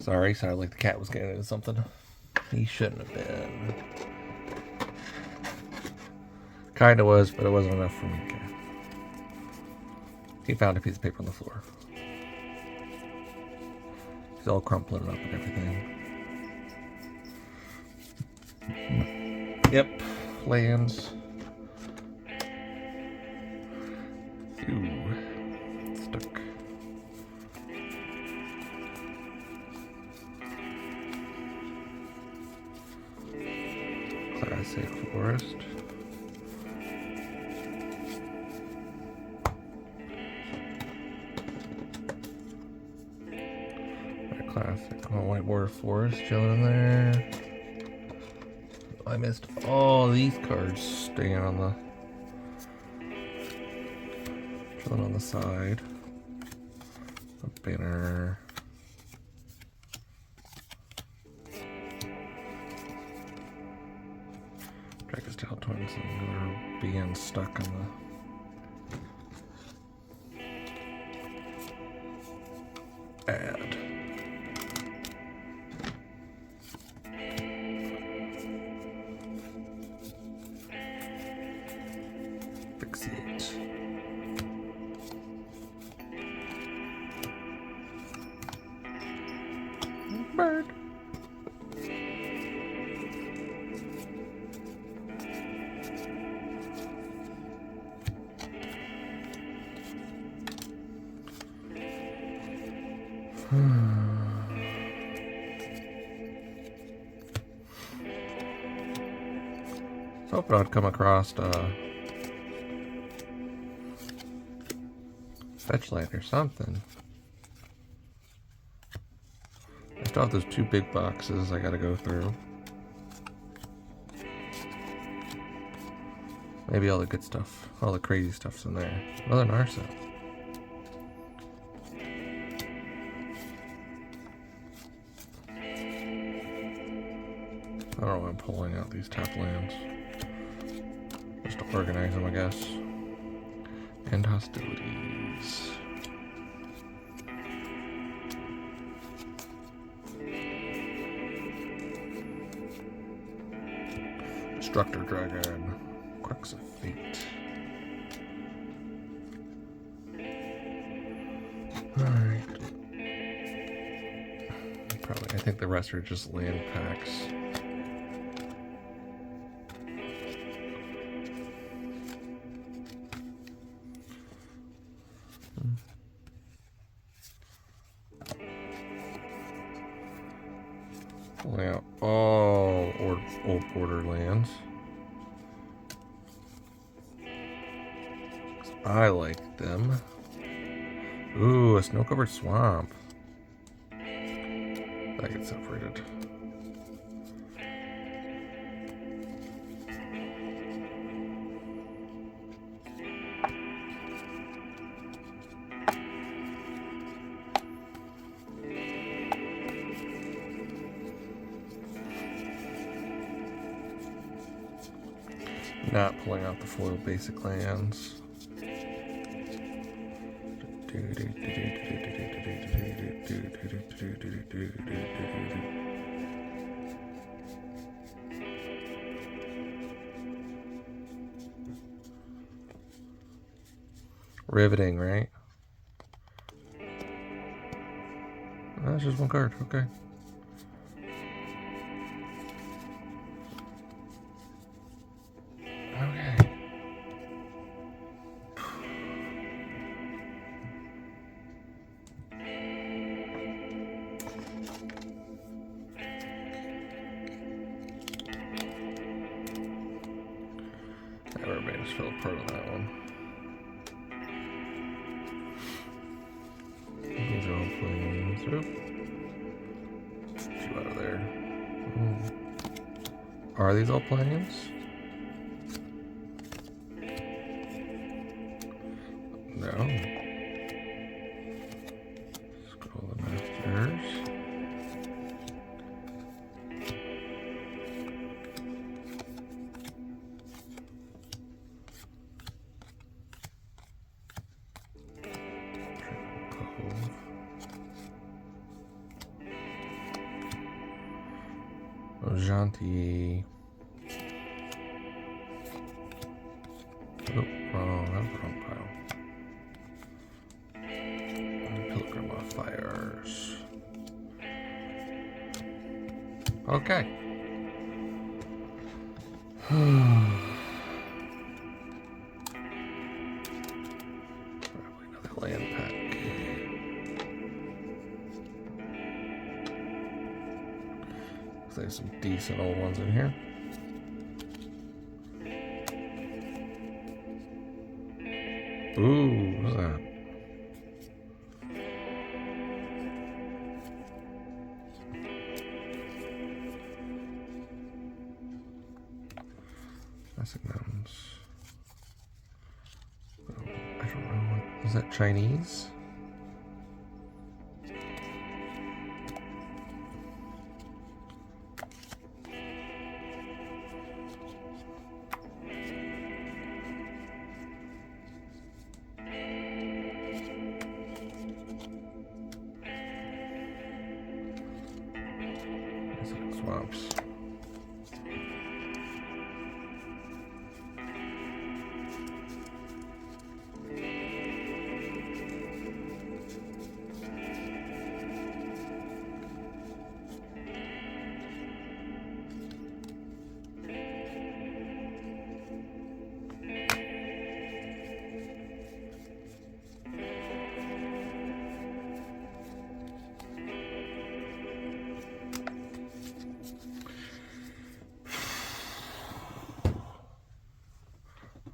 Sorry, sounded like the cat was getting into something. He shouldn't have been. Kinda was, but it wasn't enough for me. He found a piece of paper on the floor. He's all crumpling up and everything. Yep, lands. Ooh, stuck. Classic forest. Classic white border forest chilling in there. I missed all these cards staying on the chilling on the side. A banner. Dragon's Tail Twins and they're being stuck in the ad. Fixate. Bird. I was hoping I'd come across fetch land or something. I still have those 2 big boxes I gotta go through. Maybe all the good stuff, all the crazy stuff's in there. Another Narset. I don't know why I'm pulling out these top lands. Just to organize them, I guess. And hostilities. Destructor Dragon. Crux of Fate. Alright. Probably, I think the rest are just land packs. Pulling out all old Borderlands. I like them. Ooh, a snow-covered swamp. That gets separated. Not pulling out the foil basic lands. Riveting, right? Oh, that's just one card. Okay. Okay. Everybody just fell apart on that one. These are all playing through. Two out of there. Ooh. Are these all planes? No. Scroll the masters. Gentil. Oh, wrong. That was the wrong pile. Pilgrim of Fires. Okay. Probably another land pack. There's some decent old ones in here. Ooh, what's that? Classic Mountains. Oh, I don't know what is that, Chinese? Swamps.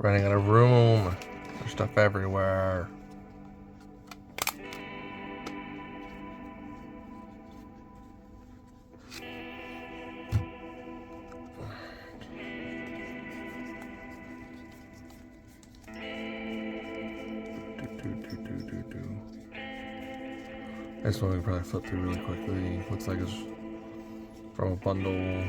Running out of room. There's stuff everywhere. This one we probably flip through really quickly. Looks like it's from a bundle.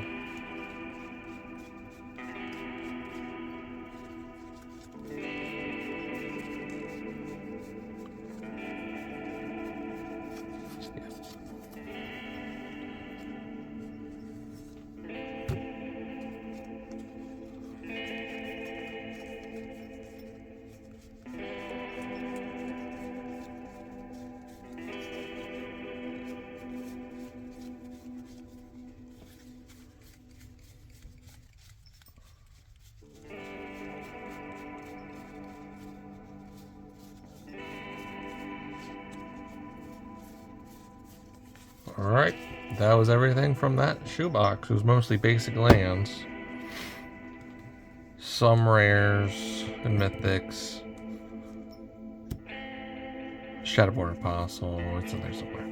Alright, that was everything from that shoebox. It was mostly basic lands. Some rares and mythics. Shadowborn Apostle, it's in there somewhere.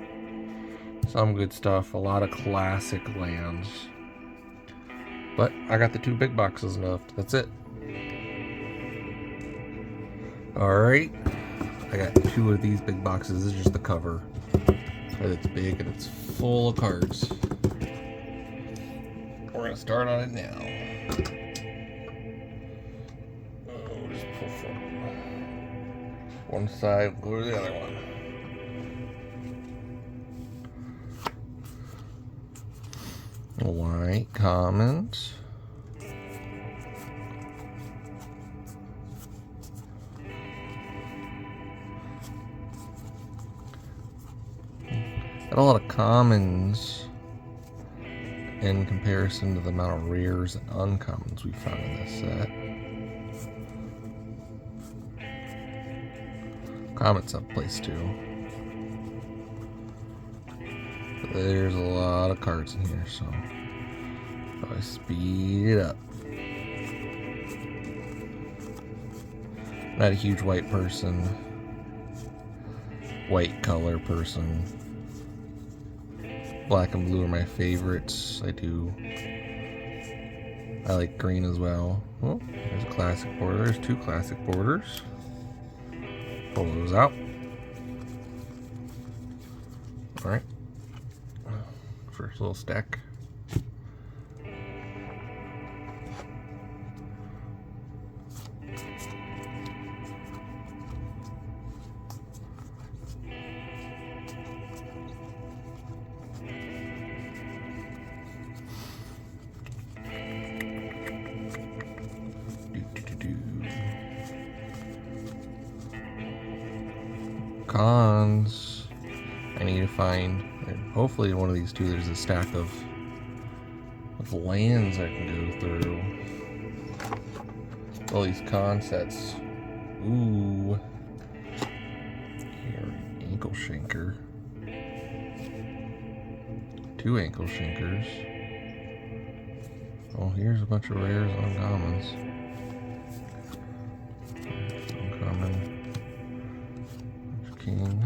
Some good stuff, a lot of classic lands. But I got the 2 big boxes left. That's it. Alright, I got 2 of these big boxes. This is just the cover. It's big and it's full of cards. We're gonna start on it now. Oh, just pull from one side, go to the other one. White commons. a lot of commons in comparison to the amount of rares and uncommons we found in this set. Commons have place too. But there's a lot of cards in here, so probably speed it up. Not a huge white person. White color person. Black and blue are my favorites. I like green as well. Oh, there's a classic border. There's 2 classic borders. Pull those out. Alright. First little stack. Cons. I need to find, and hopefully in one of these 2 there's a stack of lands I can go through. All these con sets. Ooh. Here, ankle shanker. 2 ankle shankers. Oh, here's a bunch of rares and uncommons. Uncommon. King.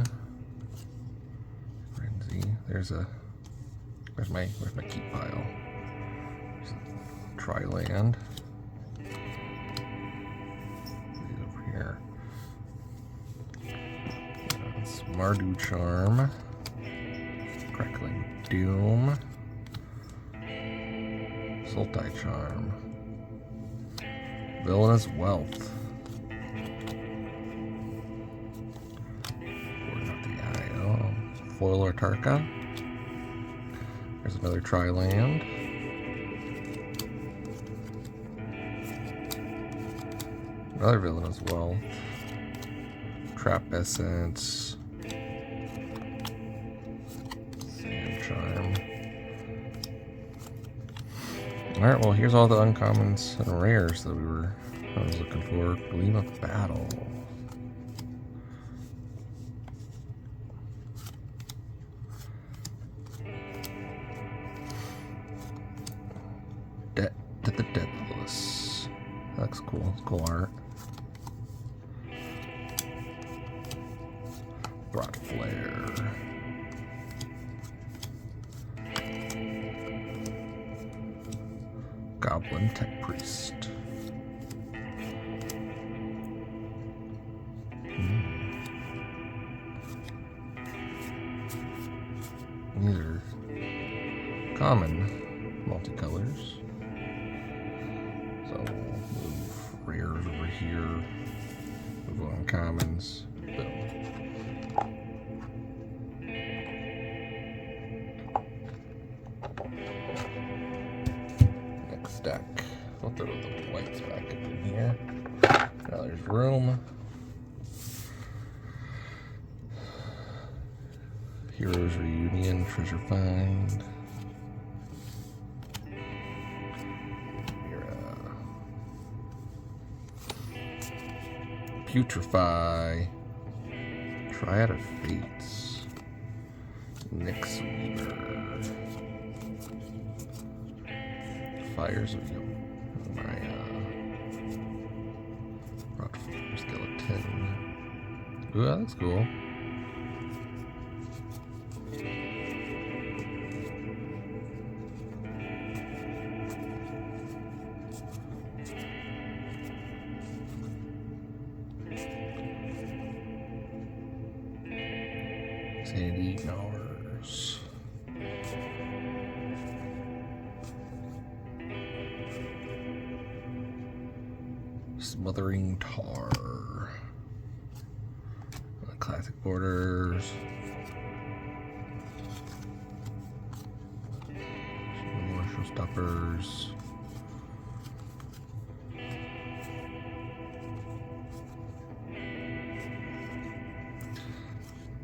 Frenzy. Where's my keep pile? There's a Tri-land. Over here. Mardu Charm. Crackling Doom. Sultai Charm. Villainous Wealth. Foil Artarka. There's another Tri-land. Another Villainous Wealth. Trap Essence. Sand Charm. Alright, well here's all the uncommons and rares that I was looking for. Gleam of Battle. To the Deathless. That looks cool. It's cool art. Brought Flare. Goblin Tech Priest. These are common multicolors. So we'll move rares over here, move on commons, boom. Next stack. I'll throw the whites back up in here. Now there's room. Heroes Reunion, Treasure Find. Putrefy, Triad of Fates, Nyx Weaver, Fires of Maya, Rockford Skeleton. Ooh, that looks cool. Sandy Gnawers. Smothering Tar. Classic borders. More showstoppers.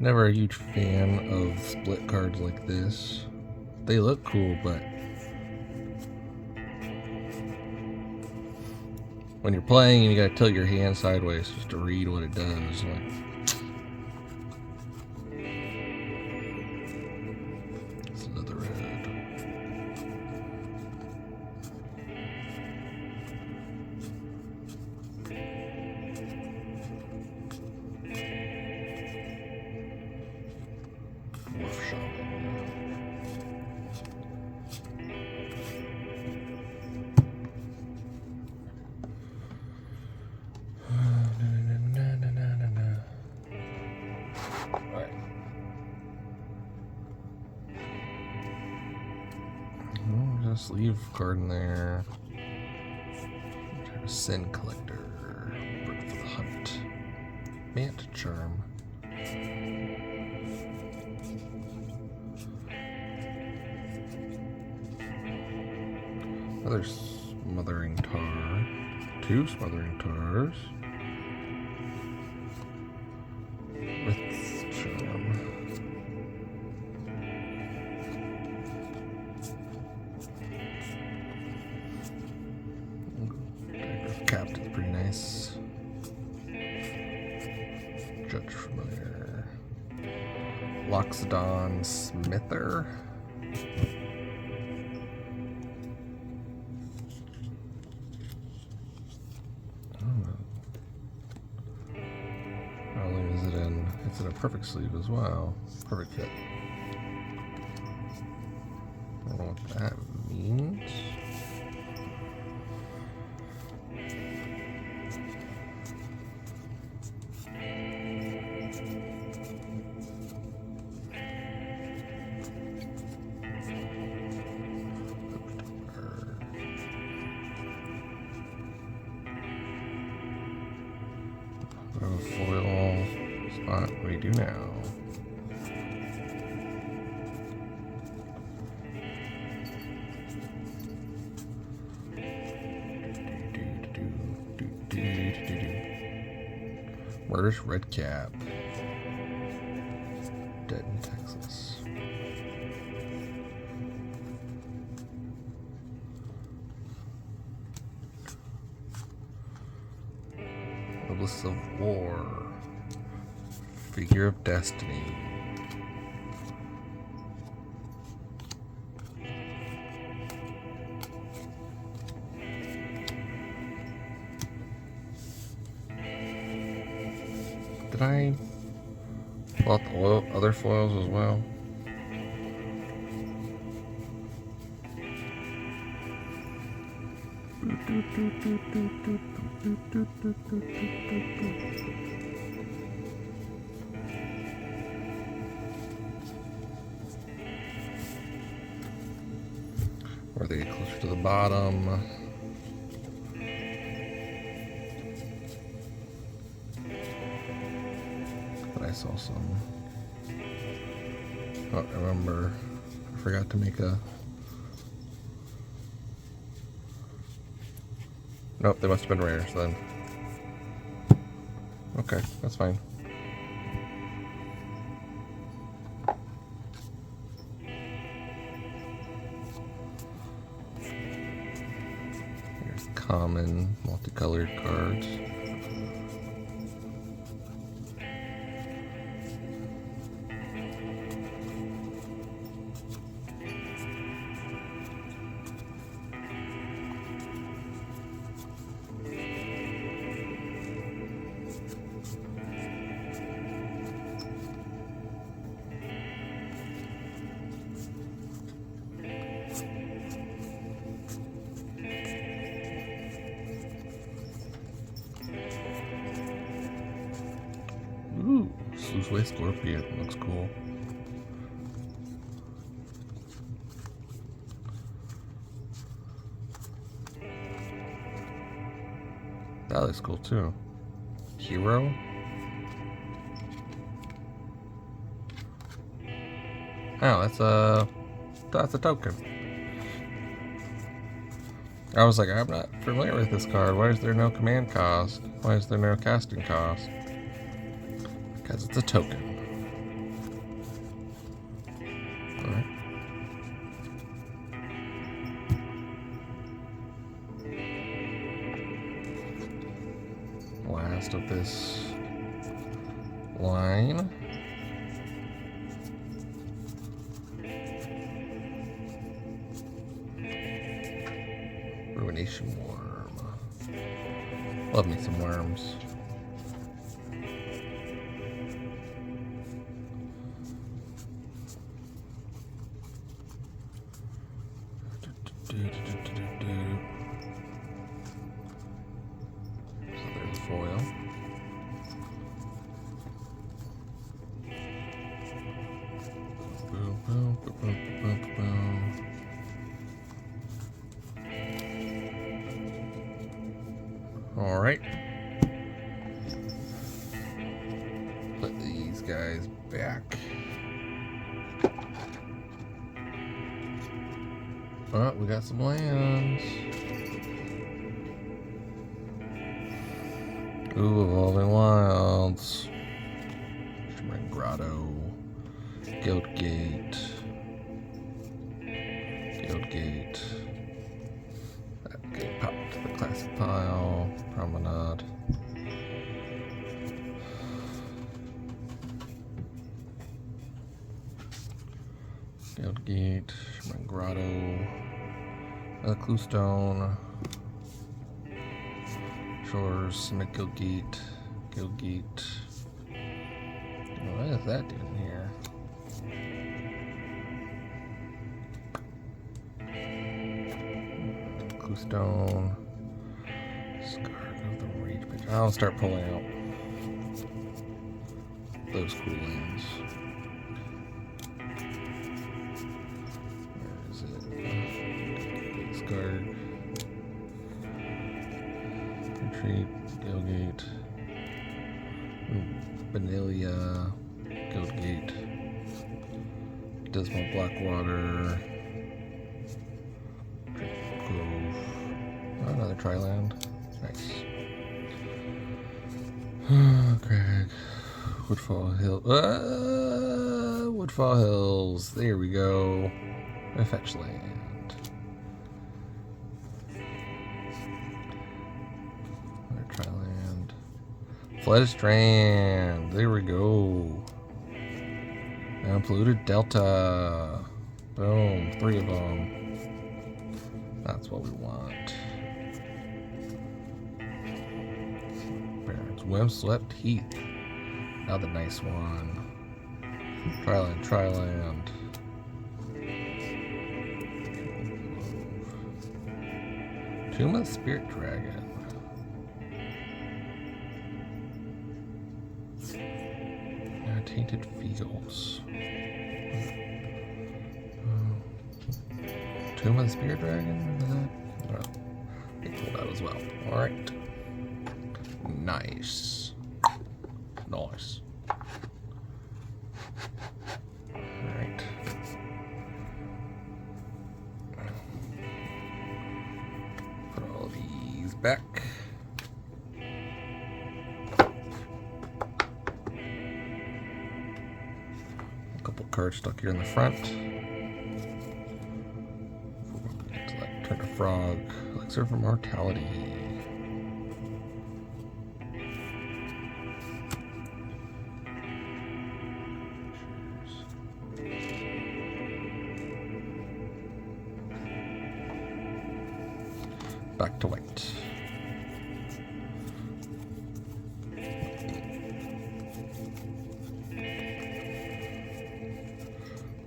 Never a huge fan of split cards like this. They look cool, but when you're playing and you gotta tilt your hand sideways just to read what it does, like, it's another red. Just leave card in there. Sin Collector. Bird for the Hunt. Mant Charm. Another Smothering Tar. 2 Smothering Tars. With Charm. Captain's pretty nice. Judge Familiar. Loxodon Smither. Not only is it's in a perfect sleeve as well. Perfect fit. I don't know what that means. Foil spot, what do you do now? Murderous Red Cap. Dead in Texas. Noblest of War. Figure of Destiny. Did I pull out the other foils as well? Or they get closer to the bottom. But I saw some. Oh, remember, I forgot to make a. Nope, they must have been rares then. Okay, that's fine. Here's common multicolored cards. Ooh, Sluiceway Scorpion looks cool. That looks cool too. Hero. Oh, that's a token. I was like, I'm not familiar with this card. Why is there no command cost? Why is there no casting cost? Because it's a token. last of this line. Ruination worm. Love me some worms. So there's the foil. Boom, boom, boom, boom, boom, boom. All right. Put these guys back. Oh, we got some lands. Ooh, Evolving Wilds. Shimmering Grotto. Guildgate. Guildgate. Okay, pop to the classic pile. Promenade. Guildgate. Shimmering Grotto. Cluestone. Shores. Submit Guildgate. Guildgate. What is that doing here? Cluestone. Scarf of the Reach. I'll start pulling out those cool lands. Where is it? Guard. Retreat. Guildgate. Vanilla. Guildgate. Dismal Blackwater. Grove. Oh, another Triland. Nice. Crag. Woodfall Hill. Woodfall Hills. There we go. A fetch land. Another Triland. Flooded Strand. There we go. Now polluted Delta. Boom. 3 of them. That's what we want. Barrens. Windswept Heath. Another nice one. Triland, Triland. Tomb of the Spirit Dragon. Tainted Fields. Tomb of the Spirit Dragon? Well, they pulled out as well. Alright. Nice. Nice. Alright. Put all these back. A couple cards stuck here in the front. Turn to Frog. Elixir for Mortality. Back to white.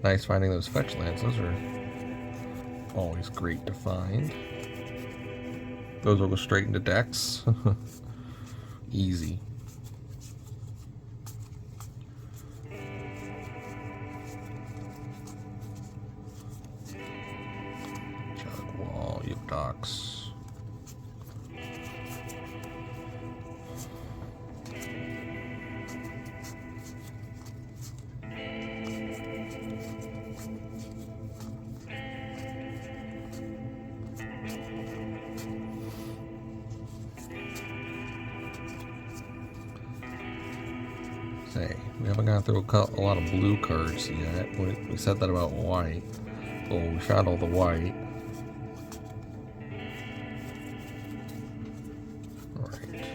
Nice finding those fetch lands. Those are always great to find. Those will go straight into decks. Easy. Jug Wall, Yip Docks. Say, we haven't gone through a lot of blue cards yet. We said that about white. Oh, we found all the white. Alright.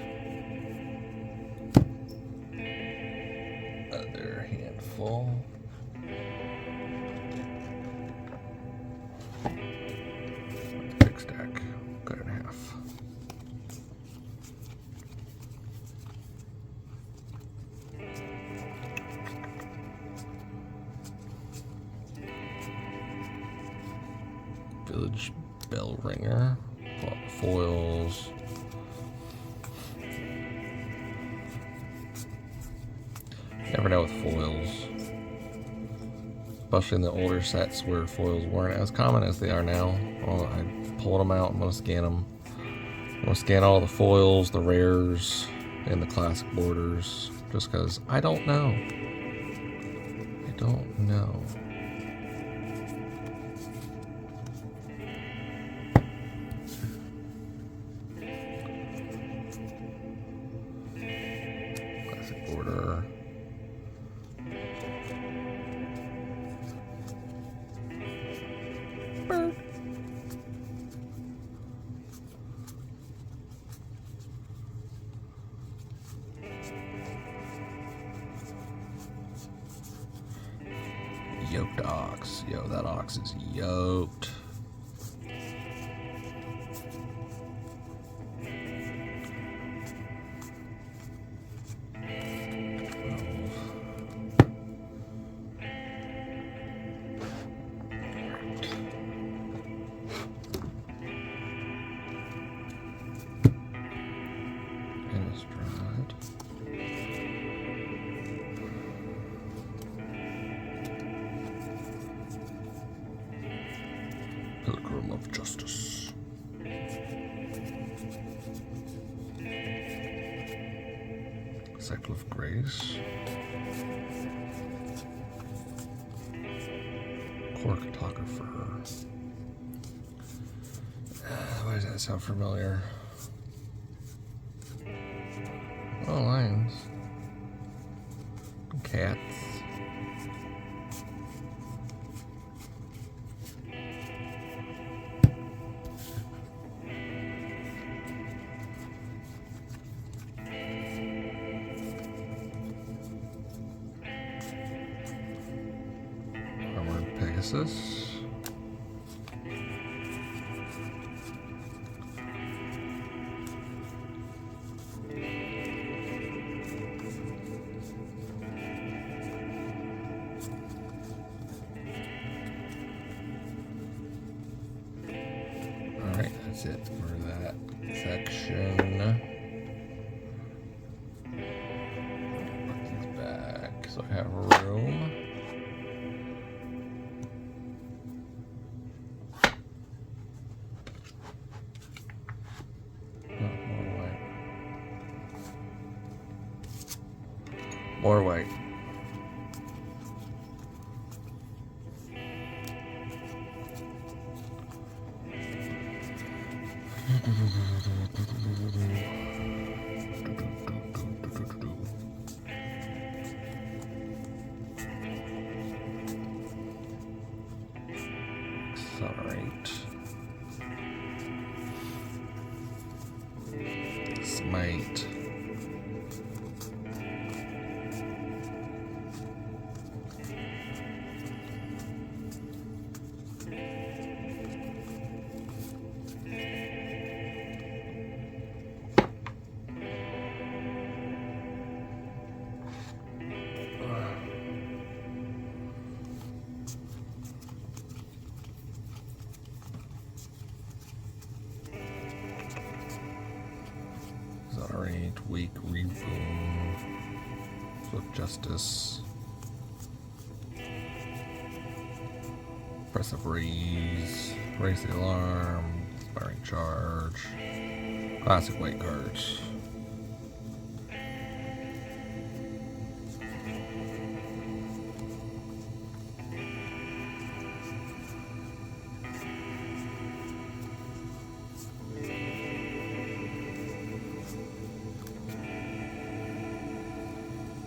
Village bell ringer. Pull out the foils. Never know with foils. Especially in the older sets where foils weren't as common as they are now. Well, I pulled them out. I'm going to scan them. I'm going to scan all the foils, the rares, and the classic borders. Just because I don't know. I don't know. Classic border. Bird. Yoked ox. Yo, that ox is yoked. Pilgrim of Justice. Cycle of Grace. Corktographer. Why does that sound familiar? Oh, lions. Cats. Pegasus. Alright, that's it for that section. Put these back so I have room. More white. Accelerate. Smite. Accelerate, weak, reboom, flip justice, press up raise the alarm, inspiring charge, classic white cards.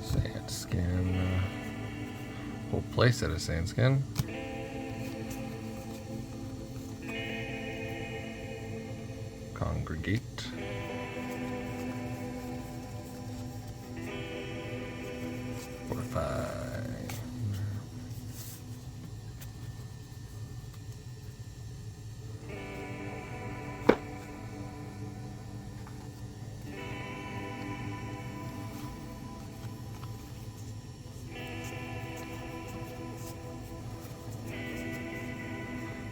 Sand skin. Whole playset of sand skin. Congregate. Fortify.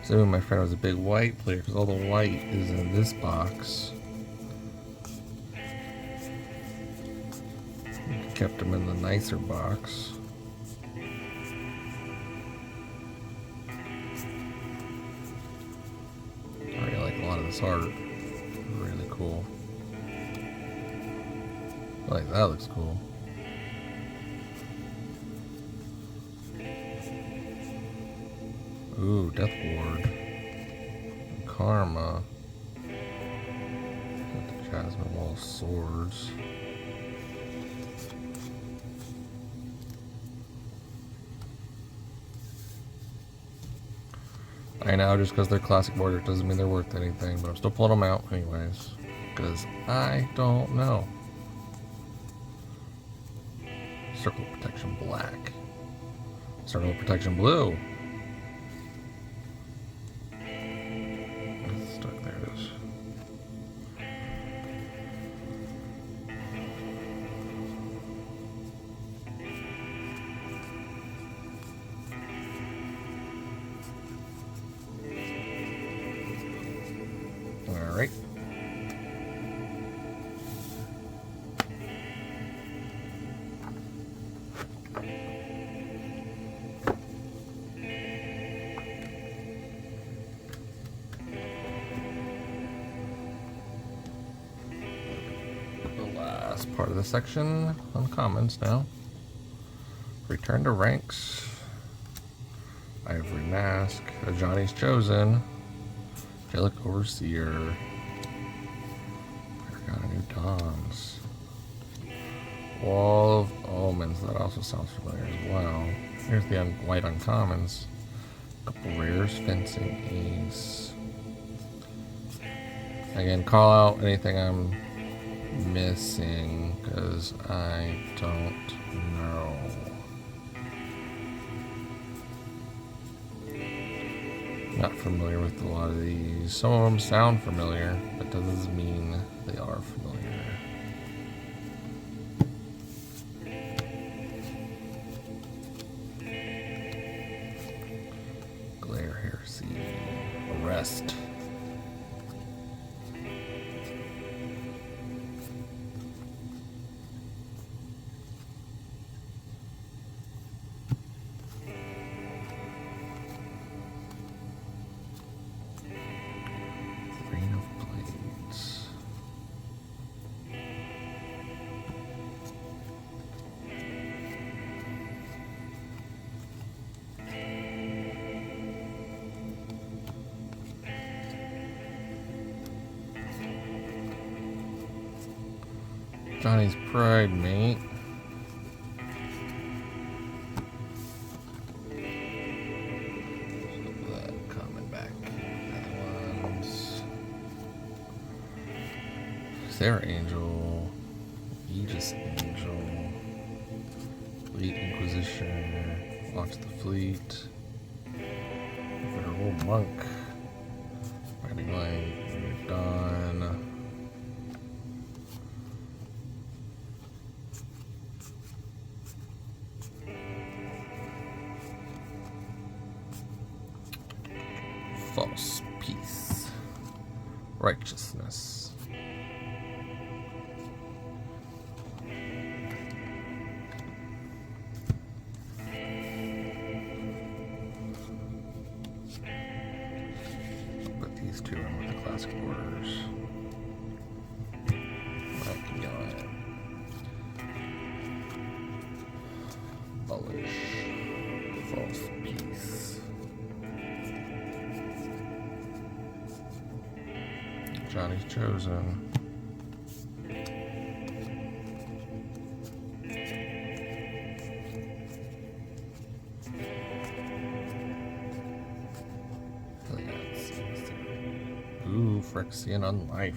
Assuming my friend was a big white player, because all the white is in this box. Kept him in the nicer box. I really like a lot of this art. Really cool. I like that, looks cool. Ooh, Death Ward. Karma. Got the Jasmine Wall of Swords. I know, just because they're classic borders doesn't mean they're worth anything, but I'm still pulling them out anyways. Because I don't know. Circle of Protection Black. Circle of Protection Blue. It's stuck, there it is. Alright. Part of the section on commons now. Return to ranks. Ivory Mask. Johnny's Chosen. Angelic Overseer. Paragon of New Dawns. Wall of Omens. That also sounds familiar as well. Here's the white uncommons. Couple rares. Fencing Ace. Again, call out anything I'm missing, because I don't know. Not familiar with a lot of these. Some of them sound familiar, but that doesn't mean they are familiar. Glare Heresy. Arrest. Johnny's Pride, mate. That coming back. Other ones. Sarah Angel. Aegis Angel. Fleet Inquisition. Watch the Fleet. Venerable Monk. Fighting Line. Done. False peace. Righteousness. Put these two in with the classic borders. Black and yellow. Abolish. False peace. Johnny's Chosen. Ooh, Phyrexian on life.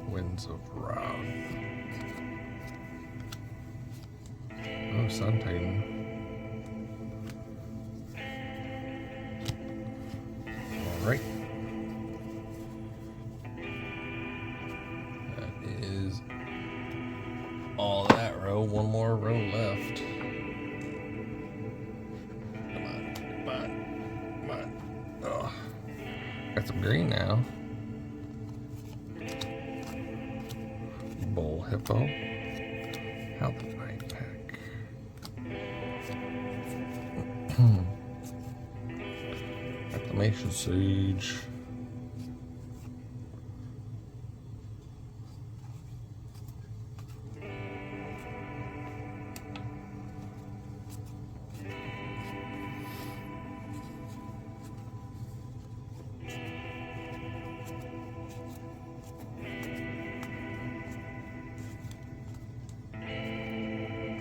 Winds of Wrath. Oh, Sun Titan. right. That is all that row. One more row left. Come on, come on, come on. Oh, got some green now. Bull hippo. Health night pack. Acclamation sage.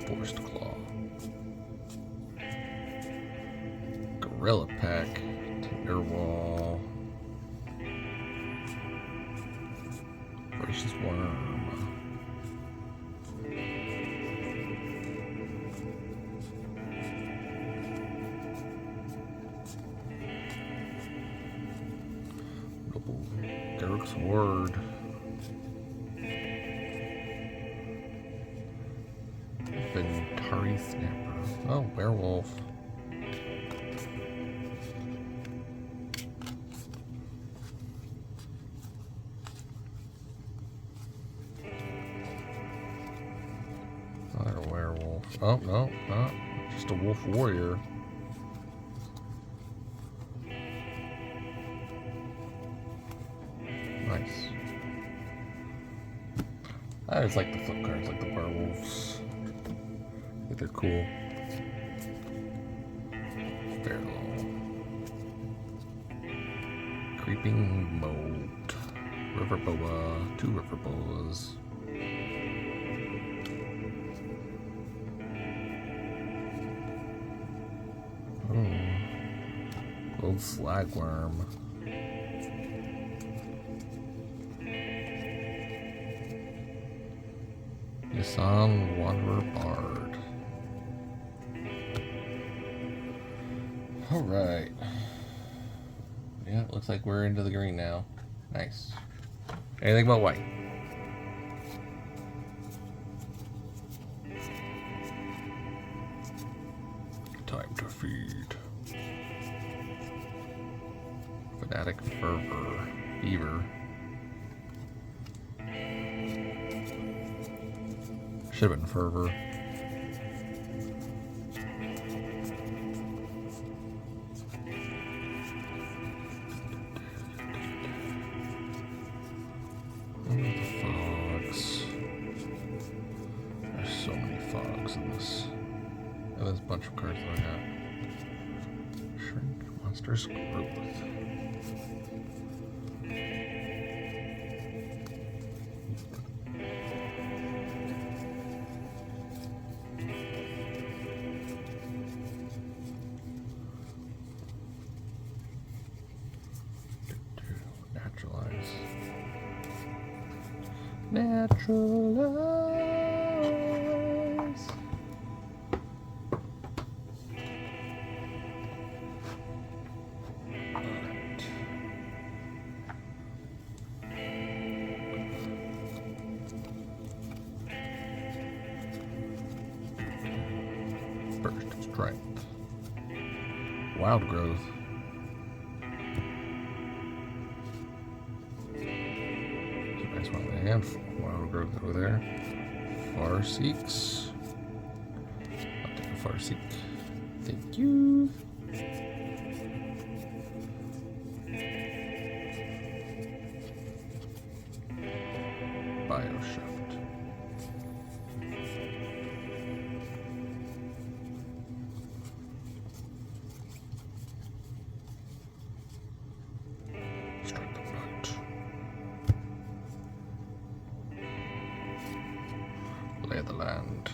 Forced claw. Gorilla pack. Tinder wall. Versus worm. Noble Garrick's word. Ventari snapper. Oh, werewolf. Not a werewolf. Oh, no, not just a wolf warrior. Nice. I always like the flip cards, like the werewolves. I think they're cool. Feral. Creeping mold. River boa. 2 river boas. Old slagworm. Yasan Wanderer Bard. Alright. Yeah, it looks like we're into the green now. Nice. Anything but white. Time to feed. Fanatic Fervor. Beaver. Should have been Fervor. The fogs. There's so many fogs in this. And there's a bunch of cards that I got. Shrink, Monsters, Growth. Naturalize. Naturalize. Alright. Burst of Strength. Wild Growth. Nice one there. Wild Growth over there. Farseeks. I'll take a Farseek. Thank you. Bioshift. Strength of Night. Lay of the Land.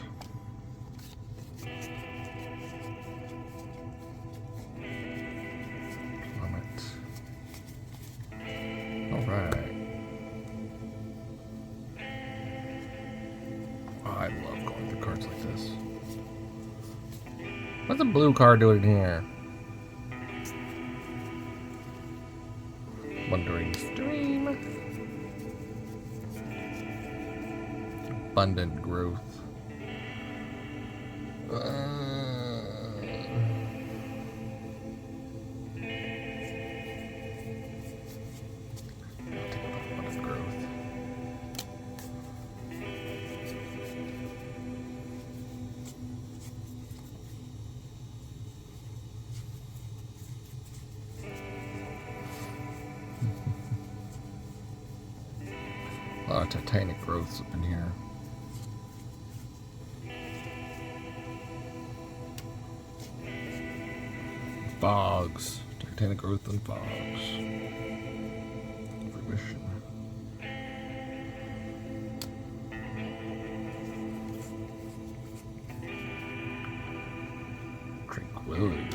Plummet. Alright. I love going through cards like this. What's the blue card doing here? Wandering stream. Abundant growth. A lot of titanic growths up in here. Fogs. Titanic growth and fogs. Fruition. Tranquility.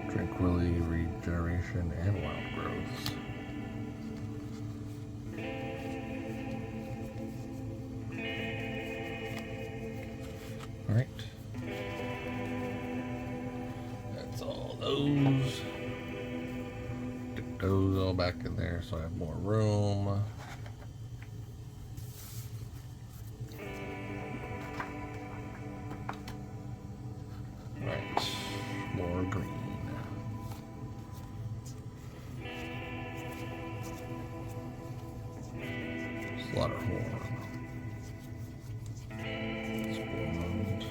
Tranquility, regeneration, and wild growths. Alright. That's all those. Stick those all back in there so I have more room. Alright. More green. Slaughterhorn. Spormund.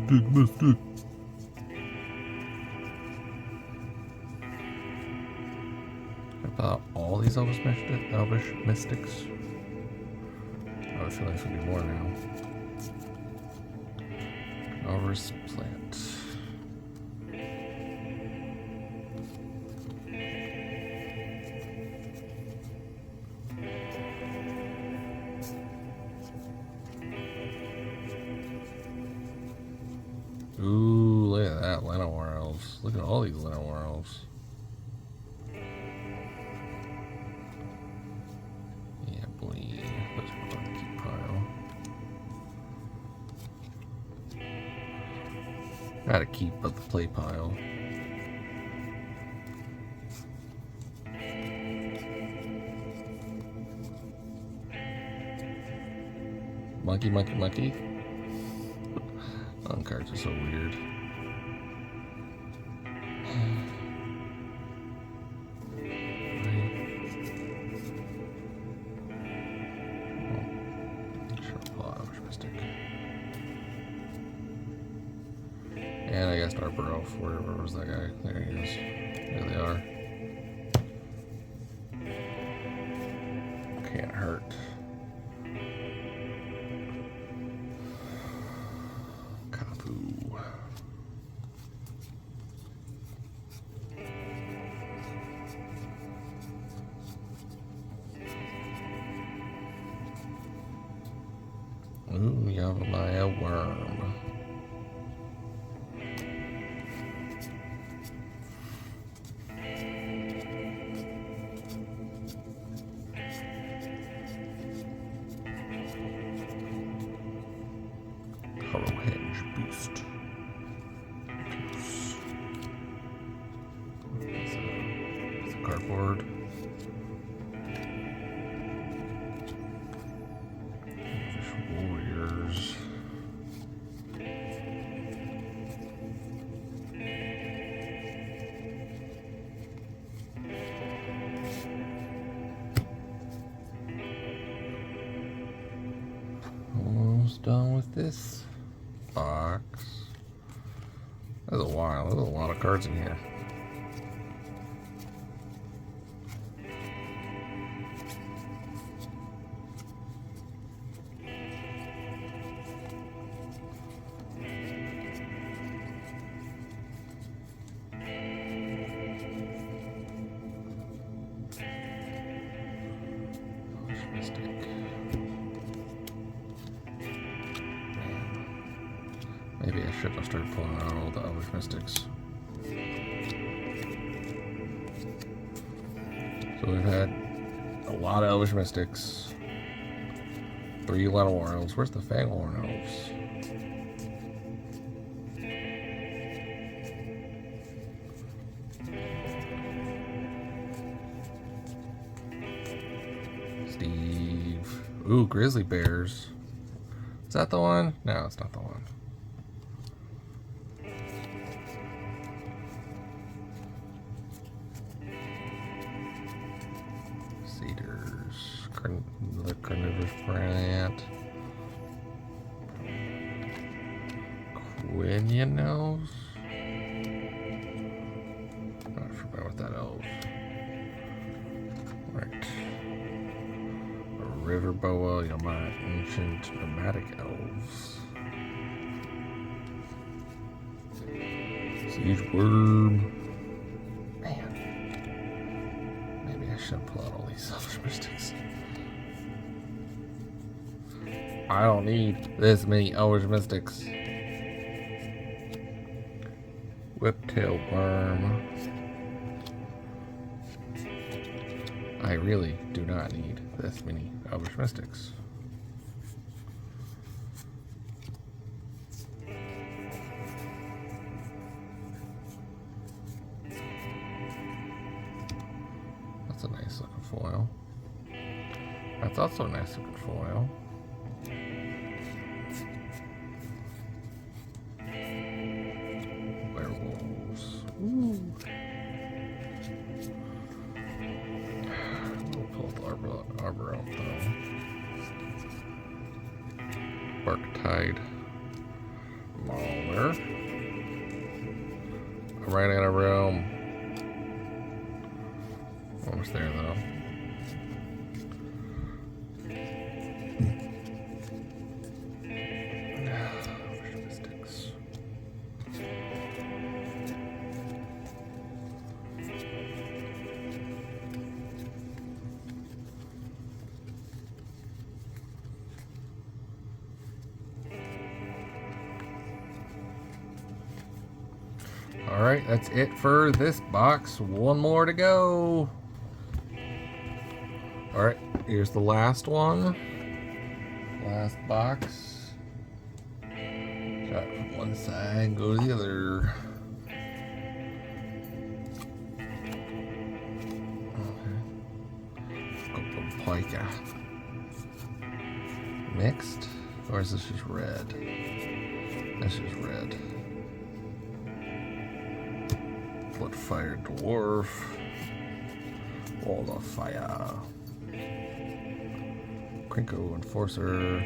Big mystic. About all these elvish mystics. I feel like there's gonna be more now. Elvish plant. Ooh, look at that, Llanowar elves. Look at all these Llanowar elves. Yeah, boy. Let's put on the keep pile. Gotta keep up the play pile. Monkey, monkey, monkey. Cards are so weird. And I guess Arbor Elf. Where was that guy? There he is. There they are. Can't hurt. Ooh, Yavimaya worm. Hollow Hedge Boost. It's a cardboard. Warriors. Almost done with this box. That's a while. There's a lot of cards in here. Maybe I should have started pulling out all the Elvish Mystics. So we've had a lot of Elvish Mystics. 3 Llanowar elves. Where's the Fangorn elves? Steve. Ooh, grizzly bears. Is that the one? No, it's not the one. Cedars. The carnivorous plant. Quinion elves? I forgot what that elf. Right. A river boa, Yama, ancient nomadic elves. Siege worm. Man. Maybe I should pull out all these selfish mystics. I don't need this many elvish mystics. Whiptail worm. I really do not need this many elvish mystics. That's a nice looking foil. That's also a nice looking foil. Werewolves. Ooh. We'll pull the arbor out though. Barktide. Mauler. I'm running out of room. Almost there though. Mystics. Alright, that's it for this box. One more to go. Alright, here's the last one. Last box. Shot from one side, go to the other. Okay. Pica. Mixed? Or is this just red? This is red. Bloodfire dwarf. Wall of fire. Krinko enforcer.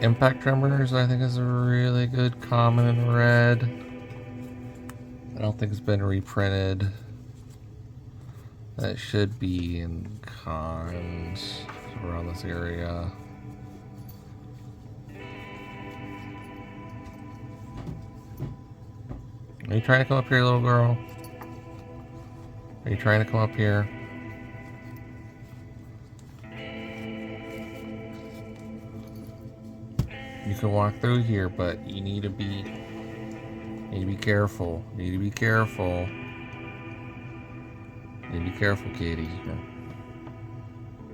Impact tremors, I think, is a really good common in red. I don't think it's been reprinted. That should be in cons around this area. Are you trying to come up here, little girl? Are you trying to come up here? You can walk through here, but you need to be careful. You need to be careful. You need to be careful, Katie.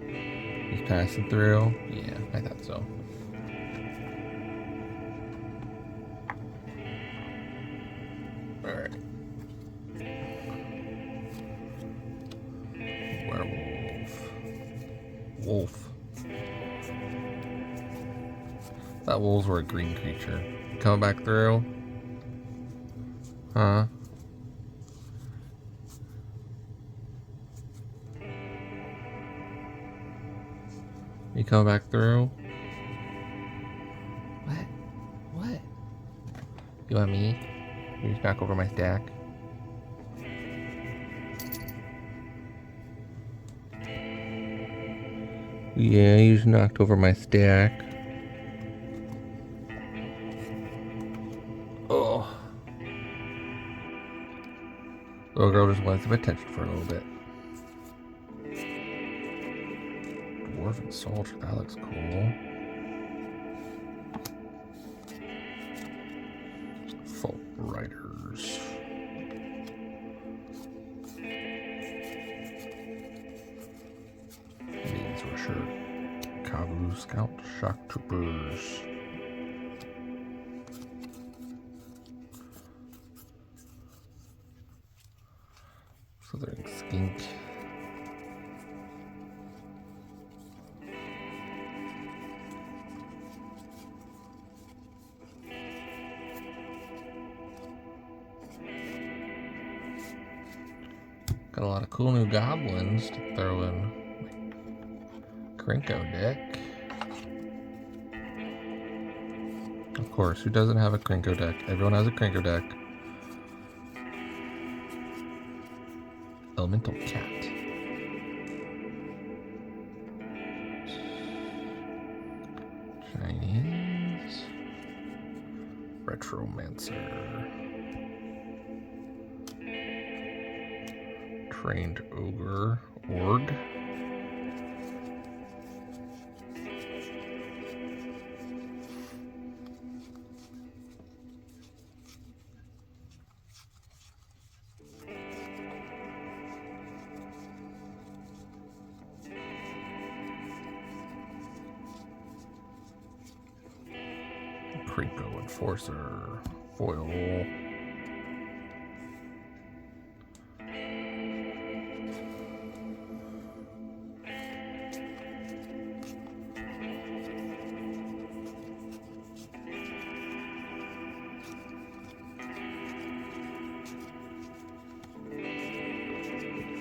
He's passing through. Yeah, I thought so. Alright. Werewolf. Wolf. Thought wolves were a green creature. Coming back through? Huh? You coming back through? What? What? You want me? You just knock over my stack? Yeah, you just knocked over my stack. Oh. Little girl just wants some attention for a little bit. Dwarven soldier, that looks cool. Folk riders. Advanced Rusher. Kavu Scout Shock Troopers. Southern Skink. Got a lot of cool new goblins to throw in. Krinko deck. Of course, who doesn't have a Krinko deck? Everyone has a Krinko deck. Elemental Cat. Chinese. Retromancer. Trained Ogre. Org. Krinko Enforcer. Foil.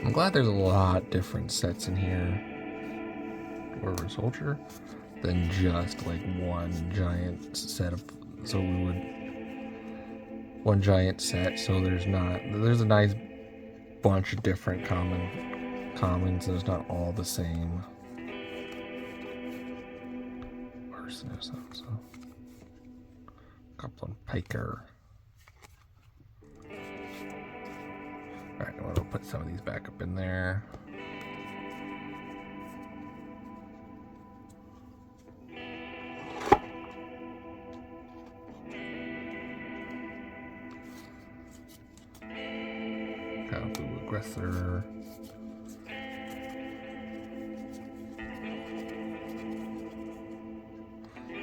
I'm glad there's a lot different sets in here. Dwarven Soldier than just like one giant set of, so we would one giant set, so there's a nice bunch of different commons. There's not all the same. Arsonist, so Goblin Piker. Alright, I'm gonna put some of these back up in there. Kavu Aggressor.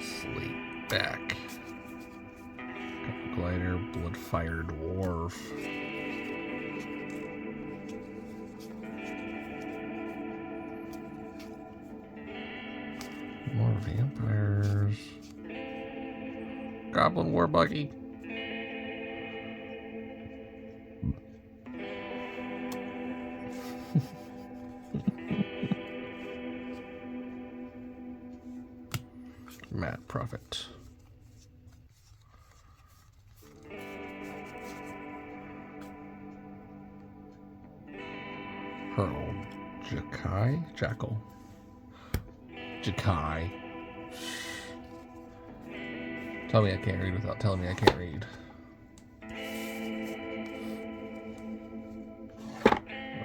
Slate Back. Kavu Glider, Blood-Fire Dwarf. More vampires. Goblin War Buggy. Matt Prophet. Pearl. Jackal. Jakai. Tell me I can't read without telling me I can't read.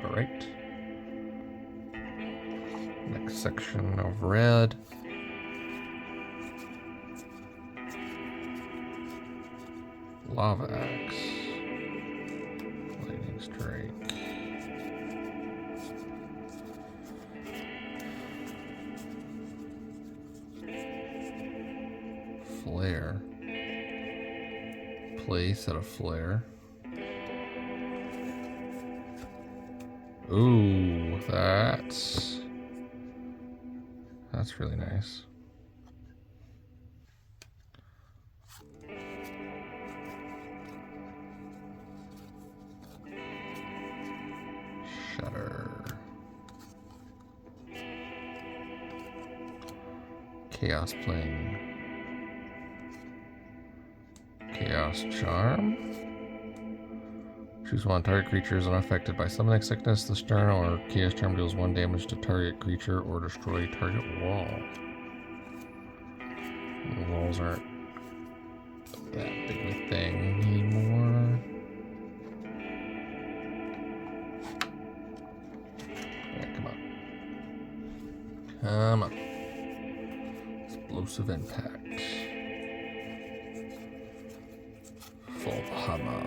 Alright. Next section of red. Lava Axe. Lightning Strike. Flare. Play set of flare. Ooh, that's really nice. Shutter. Chaos Plane. Chaos Charm. Choose one. Target creature is unaffected by summoning sickness. The stern or Chaos Charm deals 1 damage to target creature or destroy target wall. The walls aren't that big of a thing anymore. Alright, come on. Come on. Explosive Impact. For the hammer.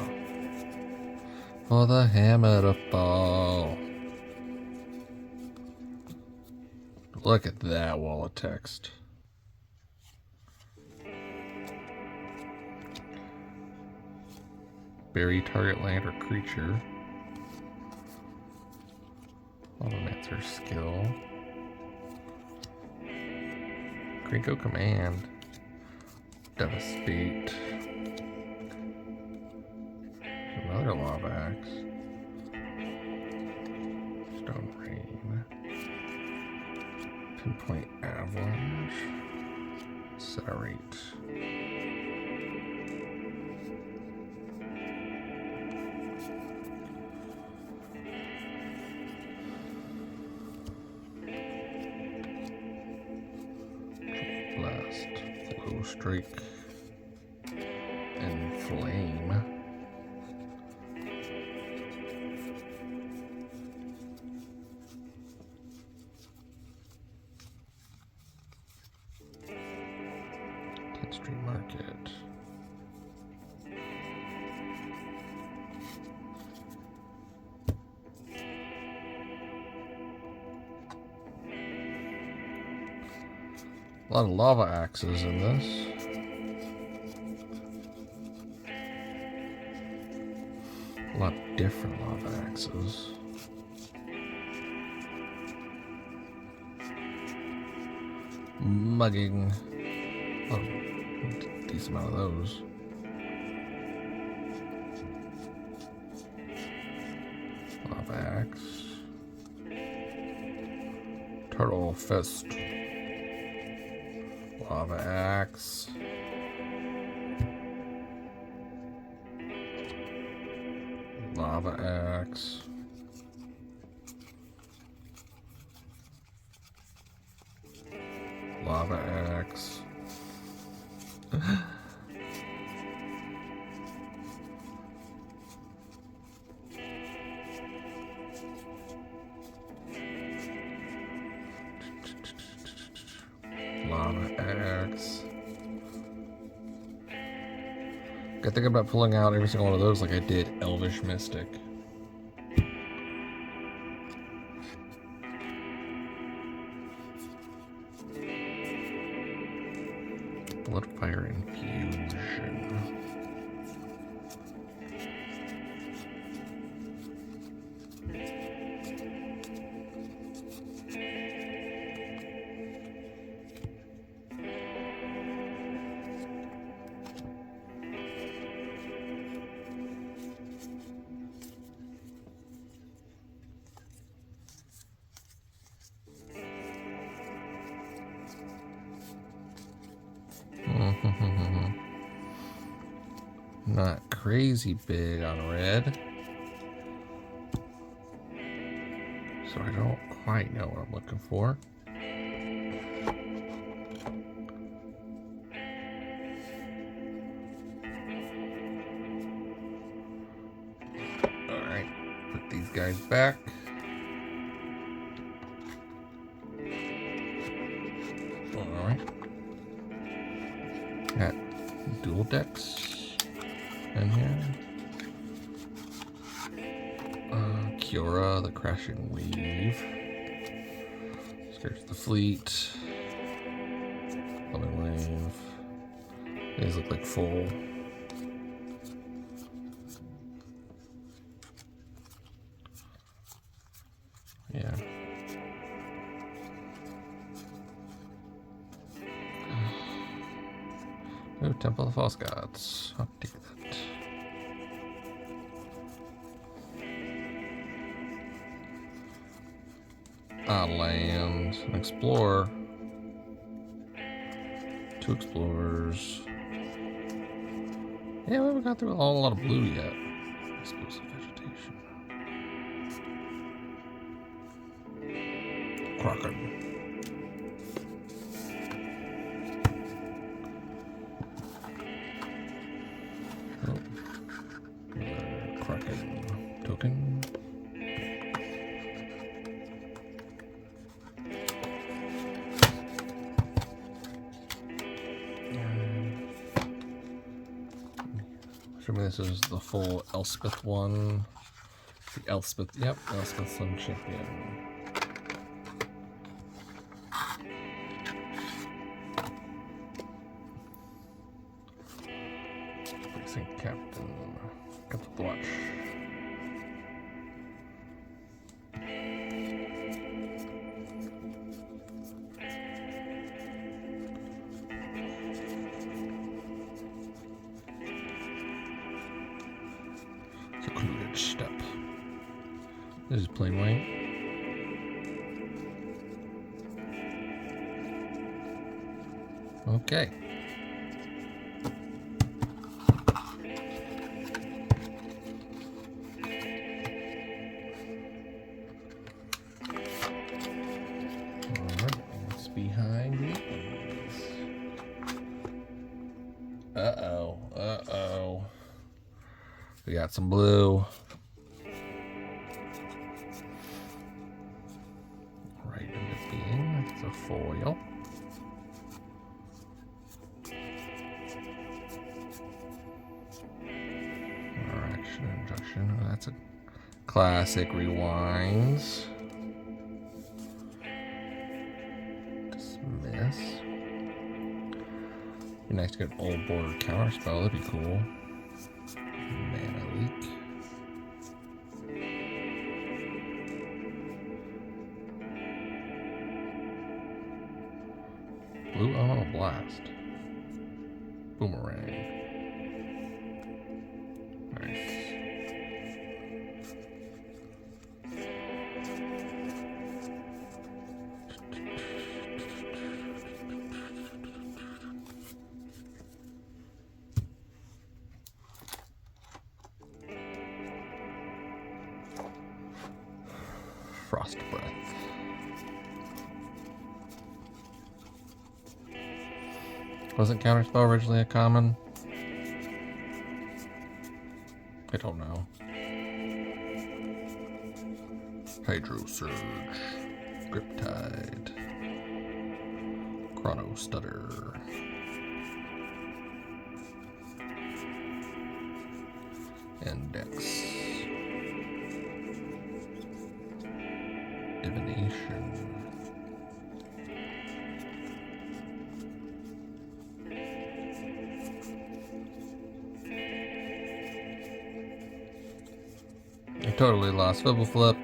For the hammer to fall. Look at that wall of text. Bury target land or creature. Automancer skill. Gringo command. Devastate. Another lava axe. Stone rain. Pinpoint avalanche. Incinerate. Blast. Flow strike. And flame. Street market. A lot of lava axes in this. A lot of different lava axes. Mugging. Oh, a decent amount of those. Lava axe. Turtle fist. Lava axe. Lava axe. Lava axe. Lava axe. Gotta think about pulling out every single one of those like I did Elvish Mystic. Bloodfire infusion. Not crazy big on red, so I don't quite know what I'm looking for. Alright, put these guys back. Alright. Got dual decks in here. Kiora, the crashing wave. Scares the fleet. Loving wave. These look like full. Yeah. Oh, Temple of the False Gods. I'll take that. Land. Explore. 2 explorers. Yeah, we haven't got through a whole lot of blue yet. Explosive vegetation. Kraken. Kraken token. Assuming this is the full Elspeth one. The Elspeth, yep, Elspeth Sun Champion. Racing Captain. Got the watch. Secluded step. This is plain white. Okay. Alright, what's behind these? Uh-oh. Uh-oh. We got some blue. Right in the being. That's a foil. Injection. That's a classic. Rewinds. Dismiss. Be nice to get an old border counter spell. That'd be cool. Mana leak. Blue elemental blast. Boomerang. Nice. Frost Breath. Wasn't Counterspell originally a common? I don't know. Hydro Surge. Griptide. Chrono Stutter. Index. Divination. I totally lost Swivel Flip.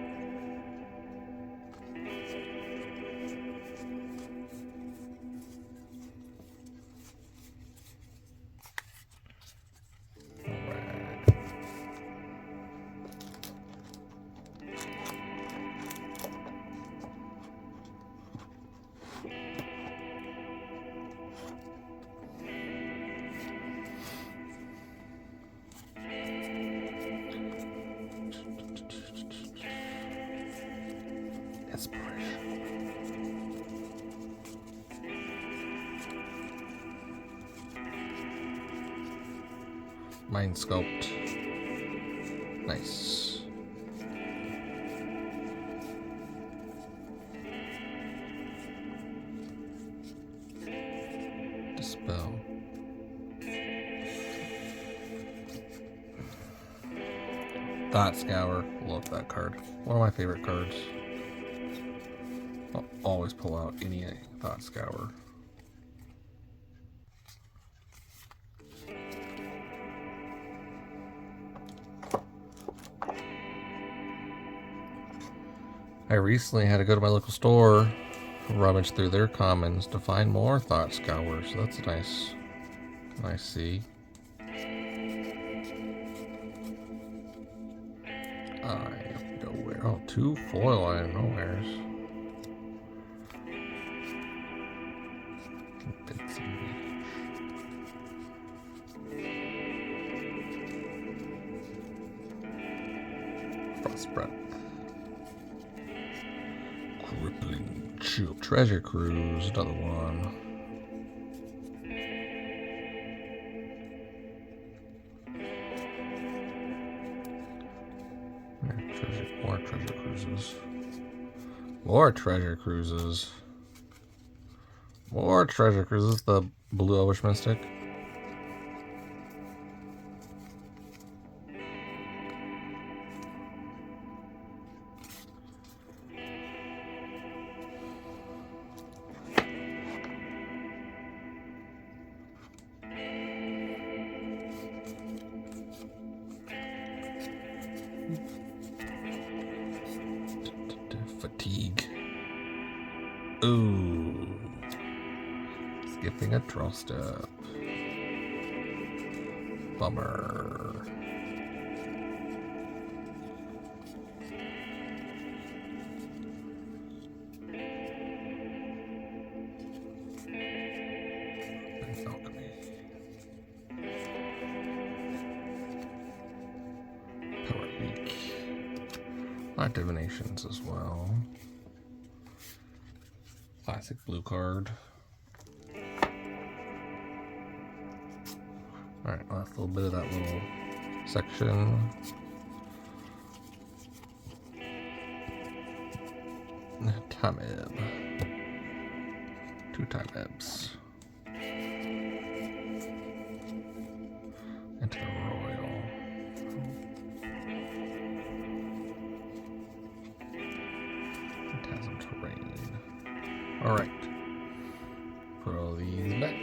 Mind Sculpt. Nice. Dispel. Thought Scour. Love that card. One of my favorite cards. I'll always pull out any Thought Scour. I recently had to go to my local store, rummage through their commons to find more Thought Scour, so that's a nice see. I nowhere. Oh, 2 foil I nowheres. Bits and beach. Frost Breath. Crippling Chill. Treasure Cruise, another one. More treasure cruises. More treasure cruises. More treasure cruises. The Blue Elvish Mystic. Ooh. Skipping a draw step. Bummer. Alchemy. Power leak. A lot of divinations as well. Classic blue card. Alright, last little bit of that little section. Tamib. 2 Tamibs. Into the Royal. Phantasm Terrain. Alright. Put all these back.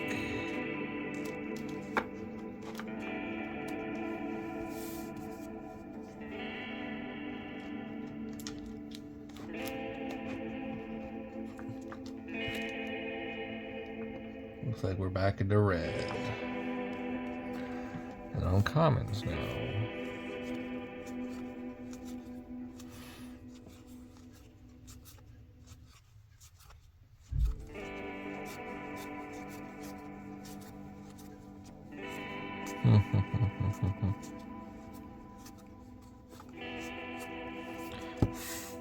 Looks like we're back into red. And on commons now.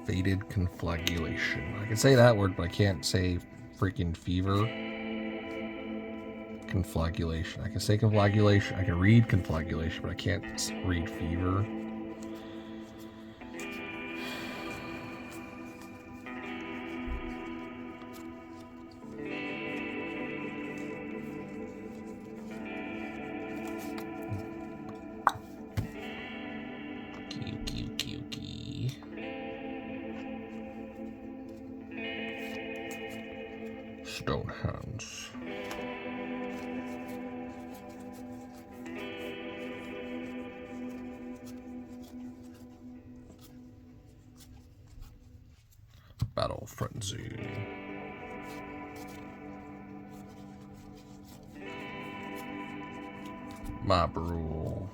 Faded conflagration. I can say that word, but I can't say freaking fever. Conflagulation. I can say conflagulation. I can read conflagulation, but I can't read fever. Stone hands. Battle frenzy. Mob rule.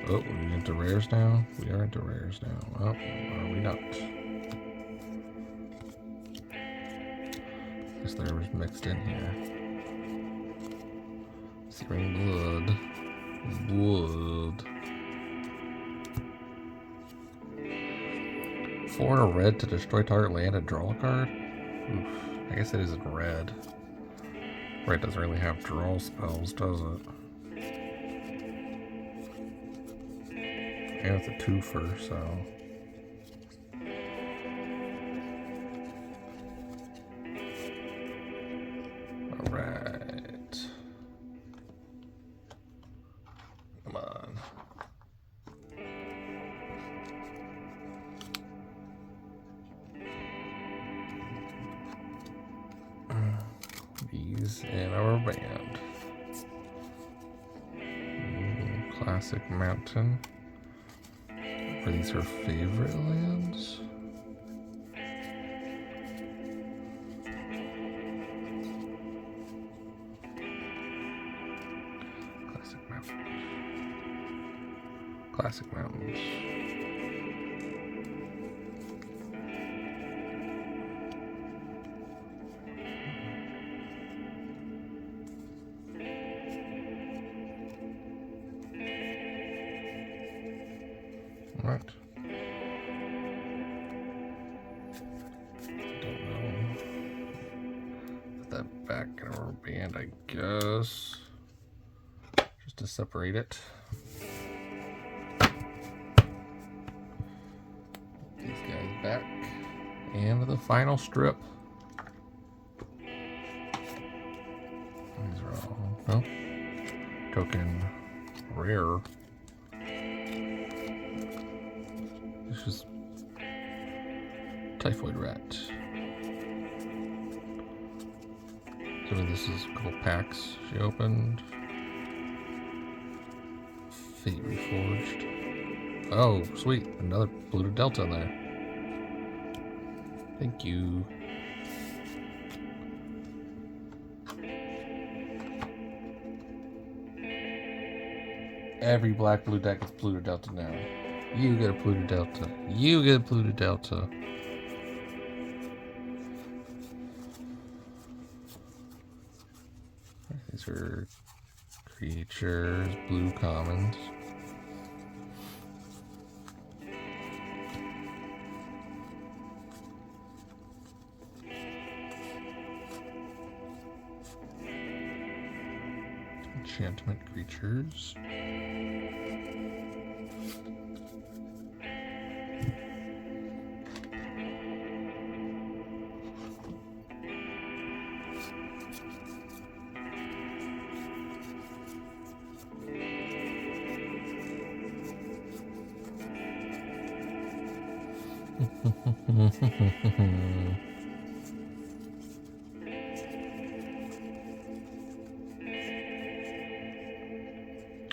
Oh, we're into rares now? We are into rares now. Oh, are we not? Guess there was mixed in here. Searing blood. Blood. 4 and a red to destroy target land and draw a card? Oof. I guess it isn't red. Red doesn't really have draw spells, does it? And it's a 2-for, so. Alright. Come on. These in our band. Classic Mountain. Are these her favorite lands? Classic Mountains. Classic Mountains. Right. Don't know. Put that back in our band, I guess. Just to separate it. Put these guys back. And the final strip. These are all, oh, token rare. It's just Typhoid Rat. So this is a couple packs she opened. Fate Reforged. Oh, sweet. Another Pluto Delta in there. Thank you. Every black blue deck is Pluto Delta now. You get a Pluto Delta. You get a Pluto Delta. These are creatures, blue commons. Enchantment creatures.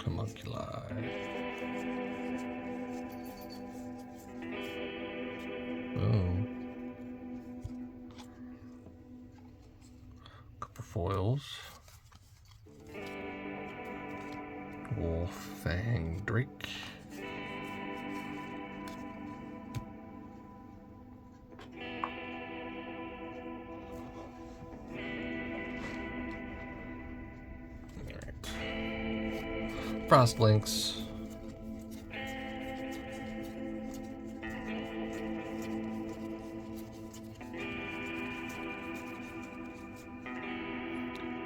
Homunculi. Oh. Couple foils. Wolf Fang Drake. Frost Lynx.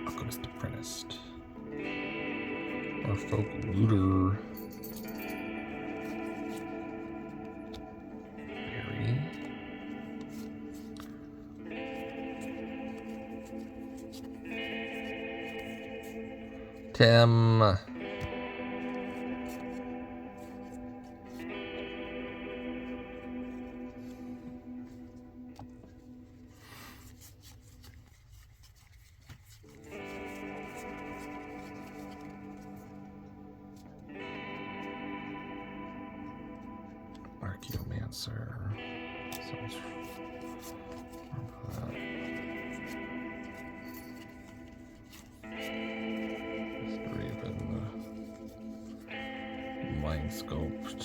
Alchemist Apprenticed. Merfolk Looter. Berry. Tim. Archaeomancer. Sounds Raven. Mind Sculpt.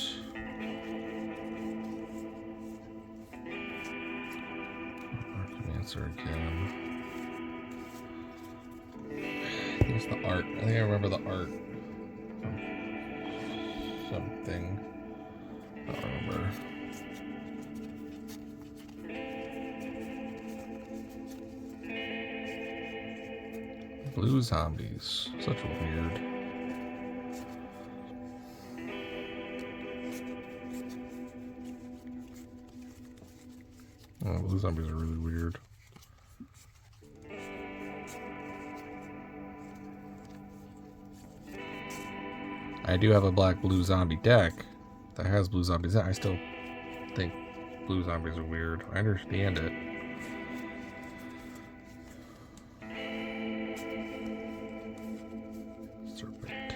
Archaeomancer again. Here's the art. I think I remember the art from something. I don't remember. Blue zombies. Such a weird. Oh, blue zombies are really weird. I do have a black blue zombie deck that has blue zombies. I still think blue zombies are weird. I understand it. Serpent.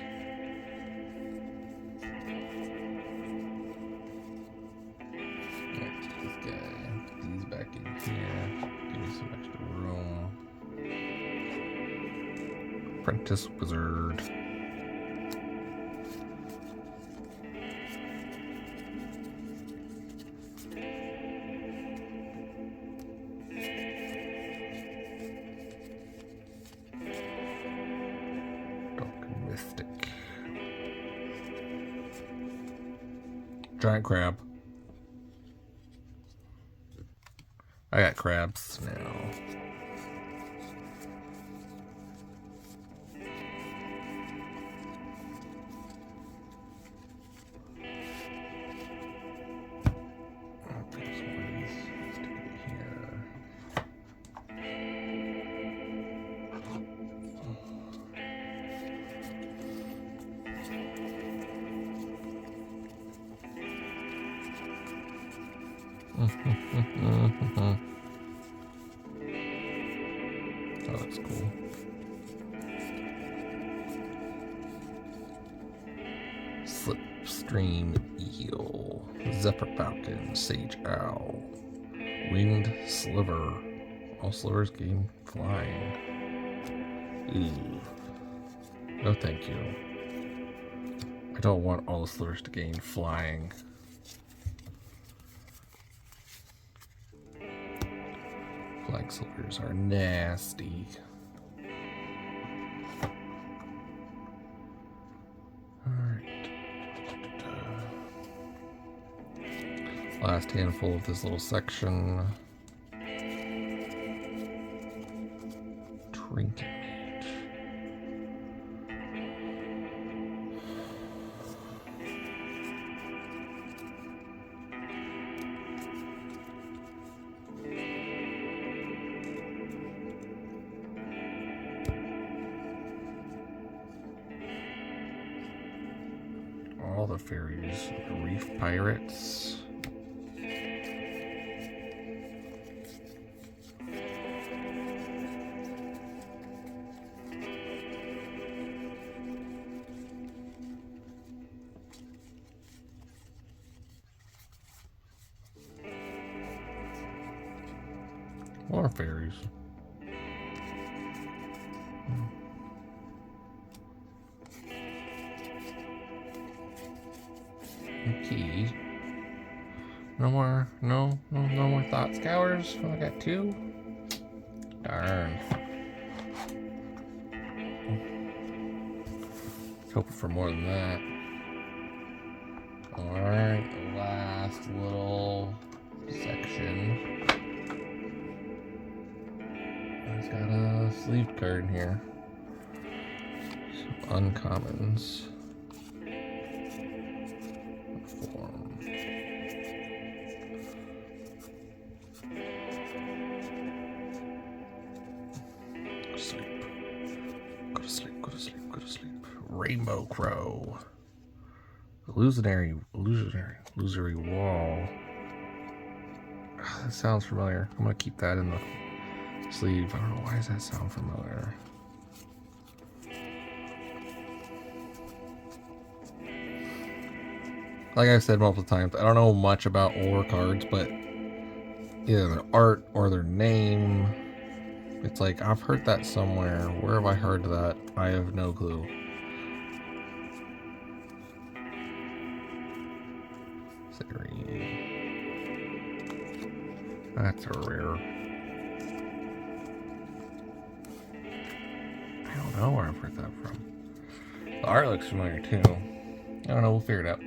Next, this guy. Put these back in here. Give me some extra room. Apprentice Wizard. Mystic. Giant crab. I got crabs now. Oh, that's cool. Slipstream eel. Zephyr Falcon, Sage Owl, Winged Sliver. All slivers gain flying. Ooh. No thank you. I don't want all the slivers to gain flying. Flying slivers are nasty. Alright. Last handful of this little section. Trinket. All the fairies, the reef pirates. More fairies. Key. No more thought scours. Oh, I got 2. Darn. Hoping for more than that. Alright, the last little section. It's got a sleeved card in here. Some uncommons. Form. Sleep. Go to sleep, go to sleep, go to sleep. Rainbow Crow. Illusory wall. That sounds familiar. I'm gonna keep that in the sleeve. I don't know, why does that sound familiar? Like I've said multiple times, I don't know much about older cards, but either their art or their name, it's like, I've heard that somewhere. Where have I heard that? I have no clue. That's a rare. I don't know where I've heard that from. The art looks familiar too. I don't know, we'll figure it out.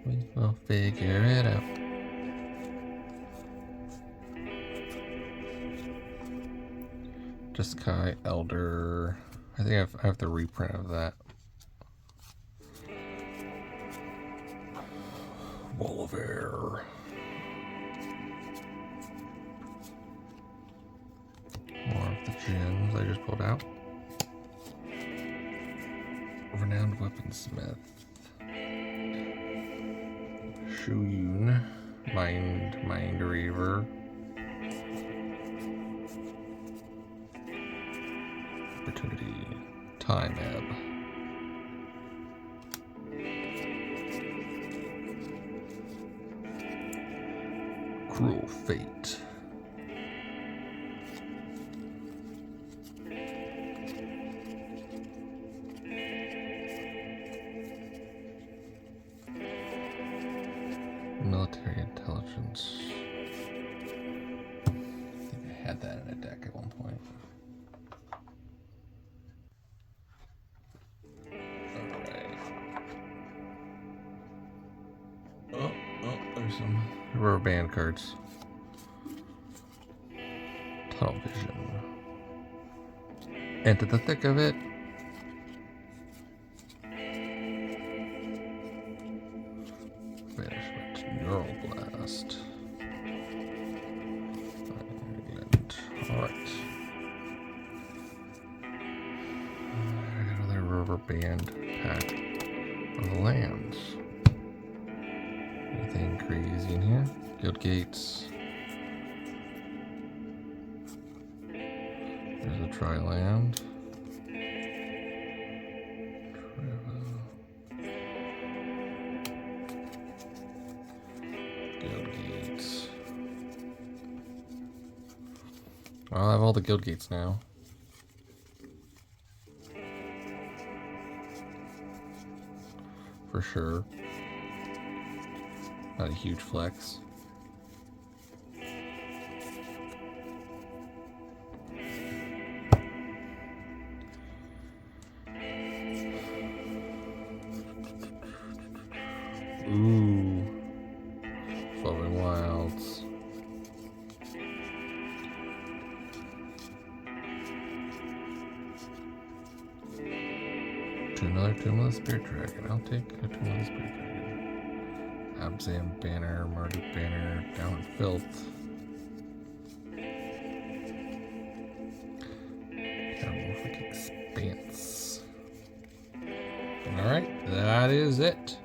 We will figure it out. Jeskai Elder. I think I have the reprint of that. Wall of Air. More of the gems I just pulled out. Renowned Weaponsmith. Shuyun. Mind Reaver. Opportunity. Time Ebb. Cruel Fate. Military Intelligence. I think I had that in a deck at one point. Alright. Oh, there's some rubber band cards. Tunnel Vision. Into the thick of it. Banishment. Neural Blast. Alright. I got another rubber band pack of lands. Anything crazy in here? Guild Gates. There's a tri-land. I'll have all the guild gates now. For sure. Not a huge flex. Ooh. Flowing Wilds. Tomb of the Spirit Dragon. I'll take a Tomb of the Spirit Dragon. Abzan Banner, Marduk Banner, Down in Filth. Metamorphic Expanse. Alright, that is it.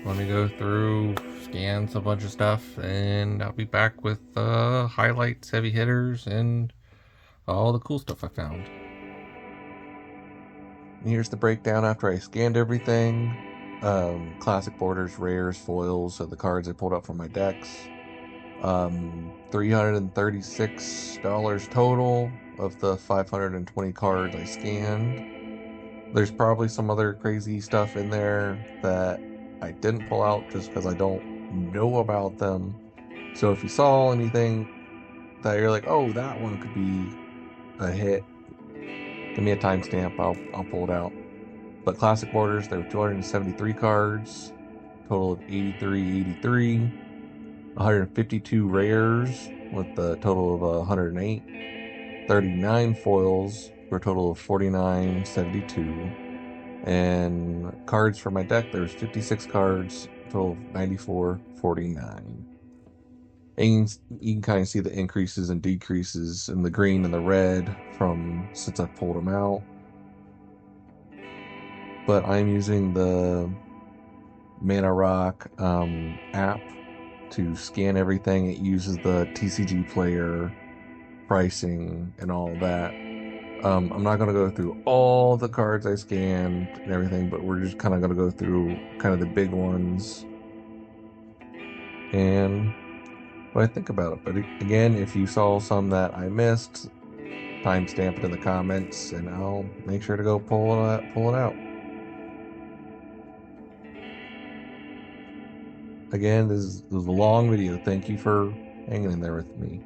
Let me go through, scan a bunch of stuff, and I'll be back with highlights, heavy hitters, and all the cool stuff I found. Here's the breakdown after I scanned everything. Classic borders, rares, foils, so the cards I pulled up from my decks. $336 total of the 520 cards I scanned. There's probably some other crazy stuff in there that I didn't pull out just because I don't know about them. So if you saw anything that you're like, oh, that one could be a hit, give me a timestamp, I'll pull it out. But classic borders, there were 273 cards, total of 83, 152 rares with a total of 108, 39 foils for a total of 49, 72. And cards for my deck, there's 56 cards, total of 94, 49. And you can kind of see the increases and decreases in the green and the red from since I pulled them out. But I'm using the Mana Rock app to scan everything. It uses the TCG player pricing and all that. I'm not going to go through all the cards I scanned and everything, but we're just kind of going to go through kind of the big ones and what I think about it. But again, if you saw some that I missed, timestamp it in the comments and I'll make sure to go pull it out. Again, this was a long video. Thank you for hanging in there with me.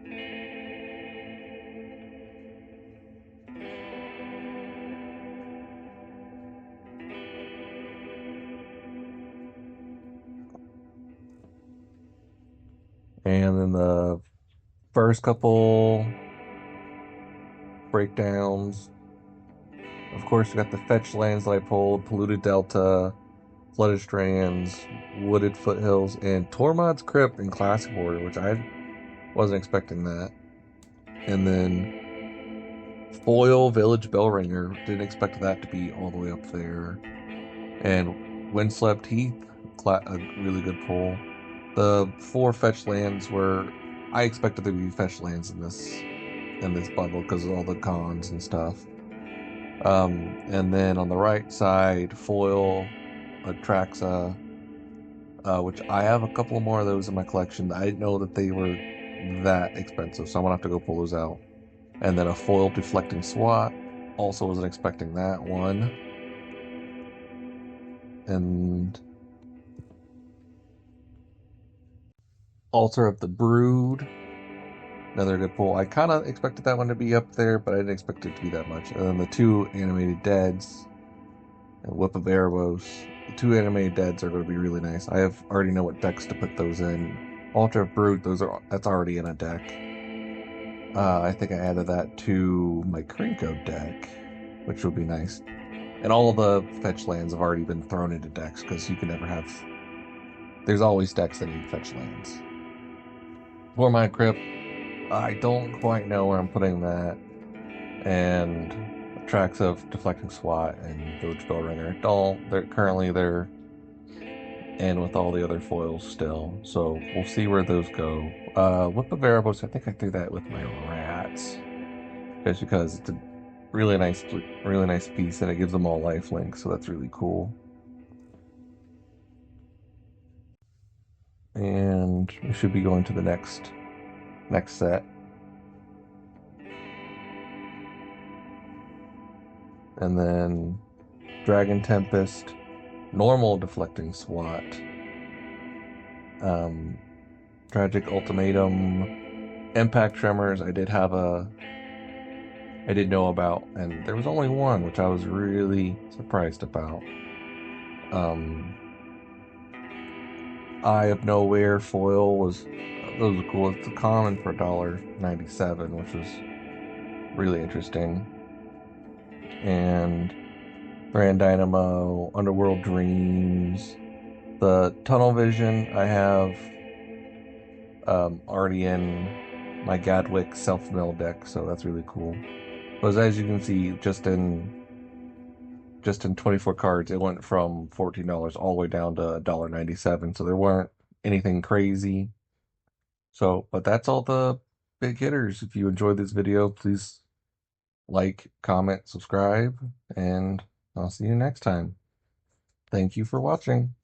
And then the first couple breakdowns, of course, you got the fetch lands that I pulled, Polluted Delta, Flooded Strands, Wooded Foothills, and Tormod's Crypt in Classic Order, which I wasn't expecting that. And then Foil Village Bellringer, didn't expect that to be all the way up there. And Windswept Heath, a really good pull. The 4 fetch lands were, I expected there to be fetch lands in this bundle because of all the cons and stuff. And then on the right side, foil Atraxa, which I have a couple more of those in my collection. I didn't know that they were that expensive, so I'm gonna have to go pull those out. And then a foil Deflecting SWAT, also wasn't expecting that one. And Altar of the Brood, another good pull. I kind of expected that one to be up there, but I didn't expect it to be that much. And then the 2 animated deads, and Whip of Erebos. The 2 animated deads are going to be really nice. I already know what decks to put those in. Altar of Brood, that's already in a deck. I think I added that to my Krinko deck, which would be nice. And all of the fetch lands have already been thrown into decks because you can never have. There's always decks that need fetch lands. For my Crypt, I don't quite know where I'm putting that. And tracks of Deflecting SWAT and Village Bellringer they're in with all the other foils still, so we'll see where those go. Whip of Erebos, I think I threw that with my rats, just because it's a really nice piece and it gives them all lifelink, so that's really cool. And we should be going to the next set. and then Dragon Tempest, normal deflecting SWAT, Tragic Ultimatum, Impact Tremors. I did know about, and there was only one, which I was really surprised about. Eye of Nowhere foil was cool. It's a common for $1.97, which was really interesting. And Grand Dynamo, Underworld Dreams, the Tunnel Vision I have already in my Gadwick self-mill deck, so that's really cool. But as you can see, just in 24 cards, it went from $14 all the way down to $1.97. So there weren't anything crazy. So, but that's all the big hitters. If you enjoyed this video, please like, comment, subscribe, and I'll see you next time. Thank you for watching.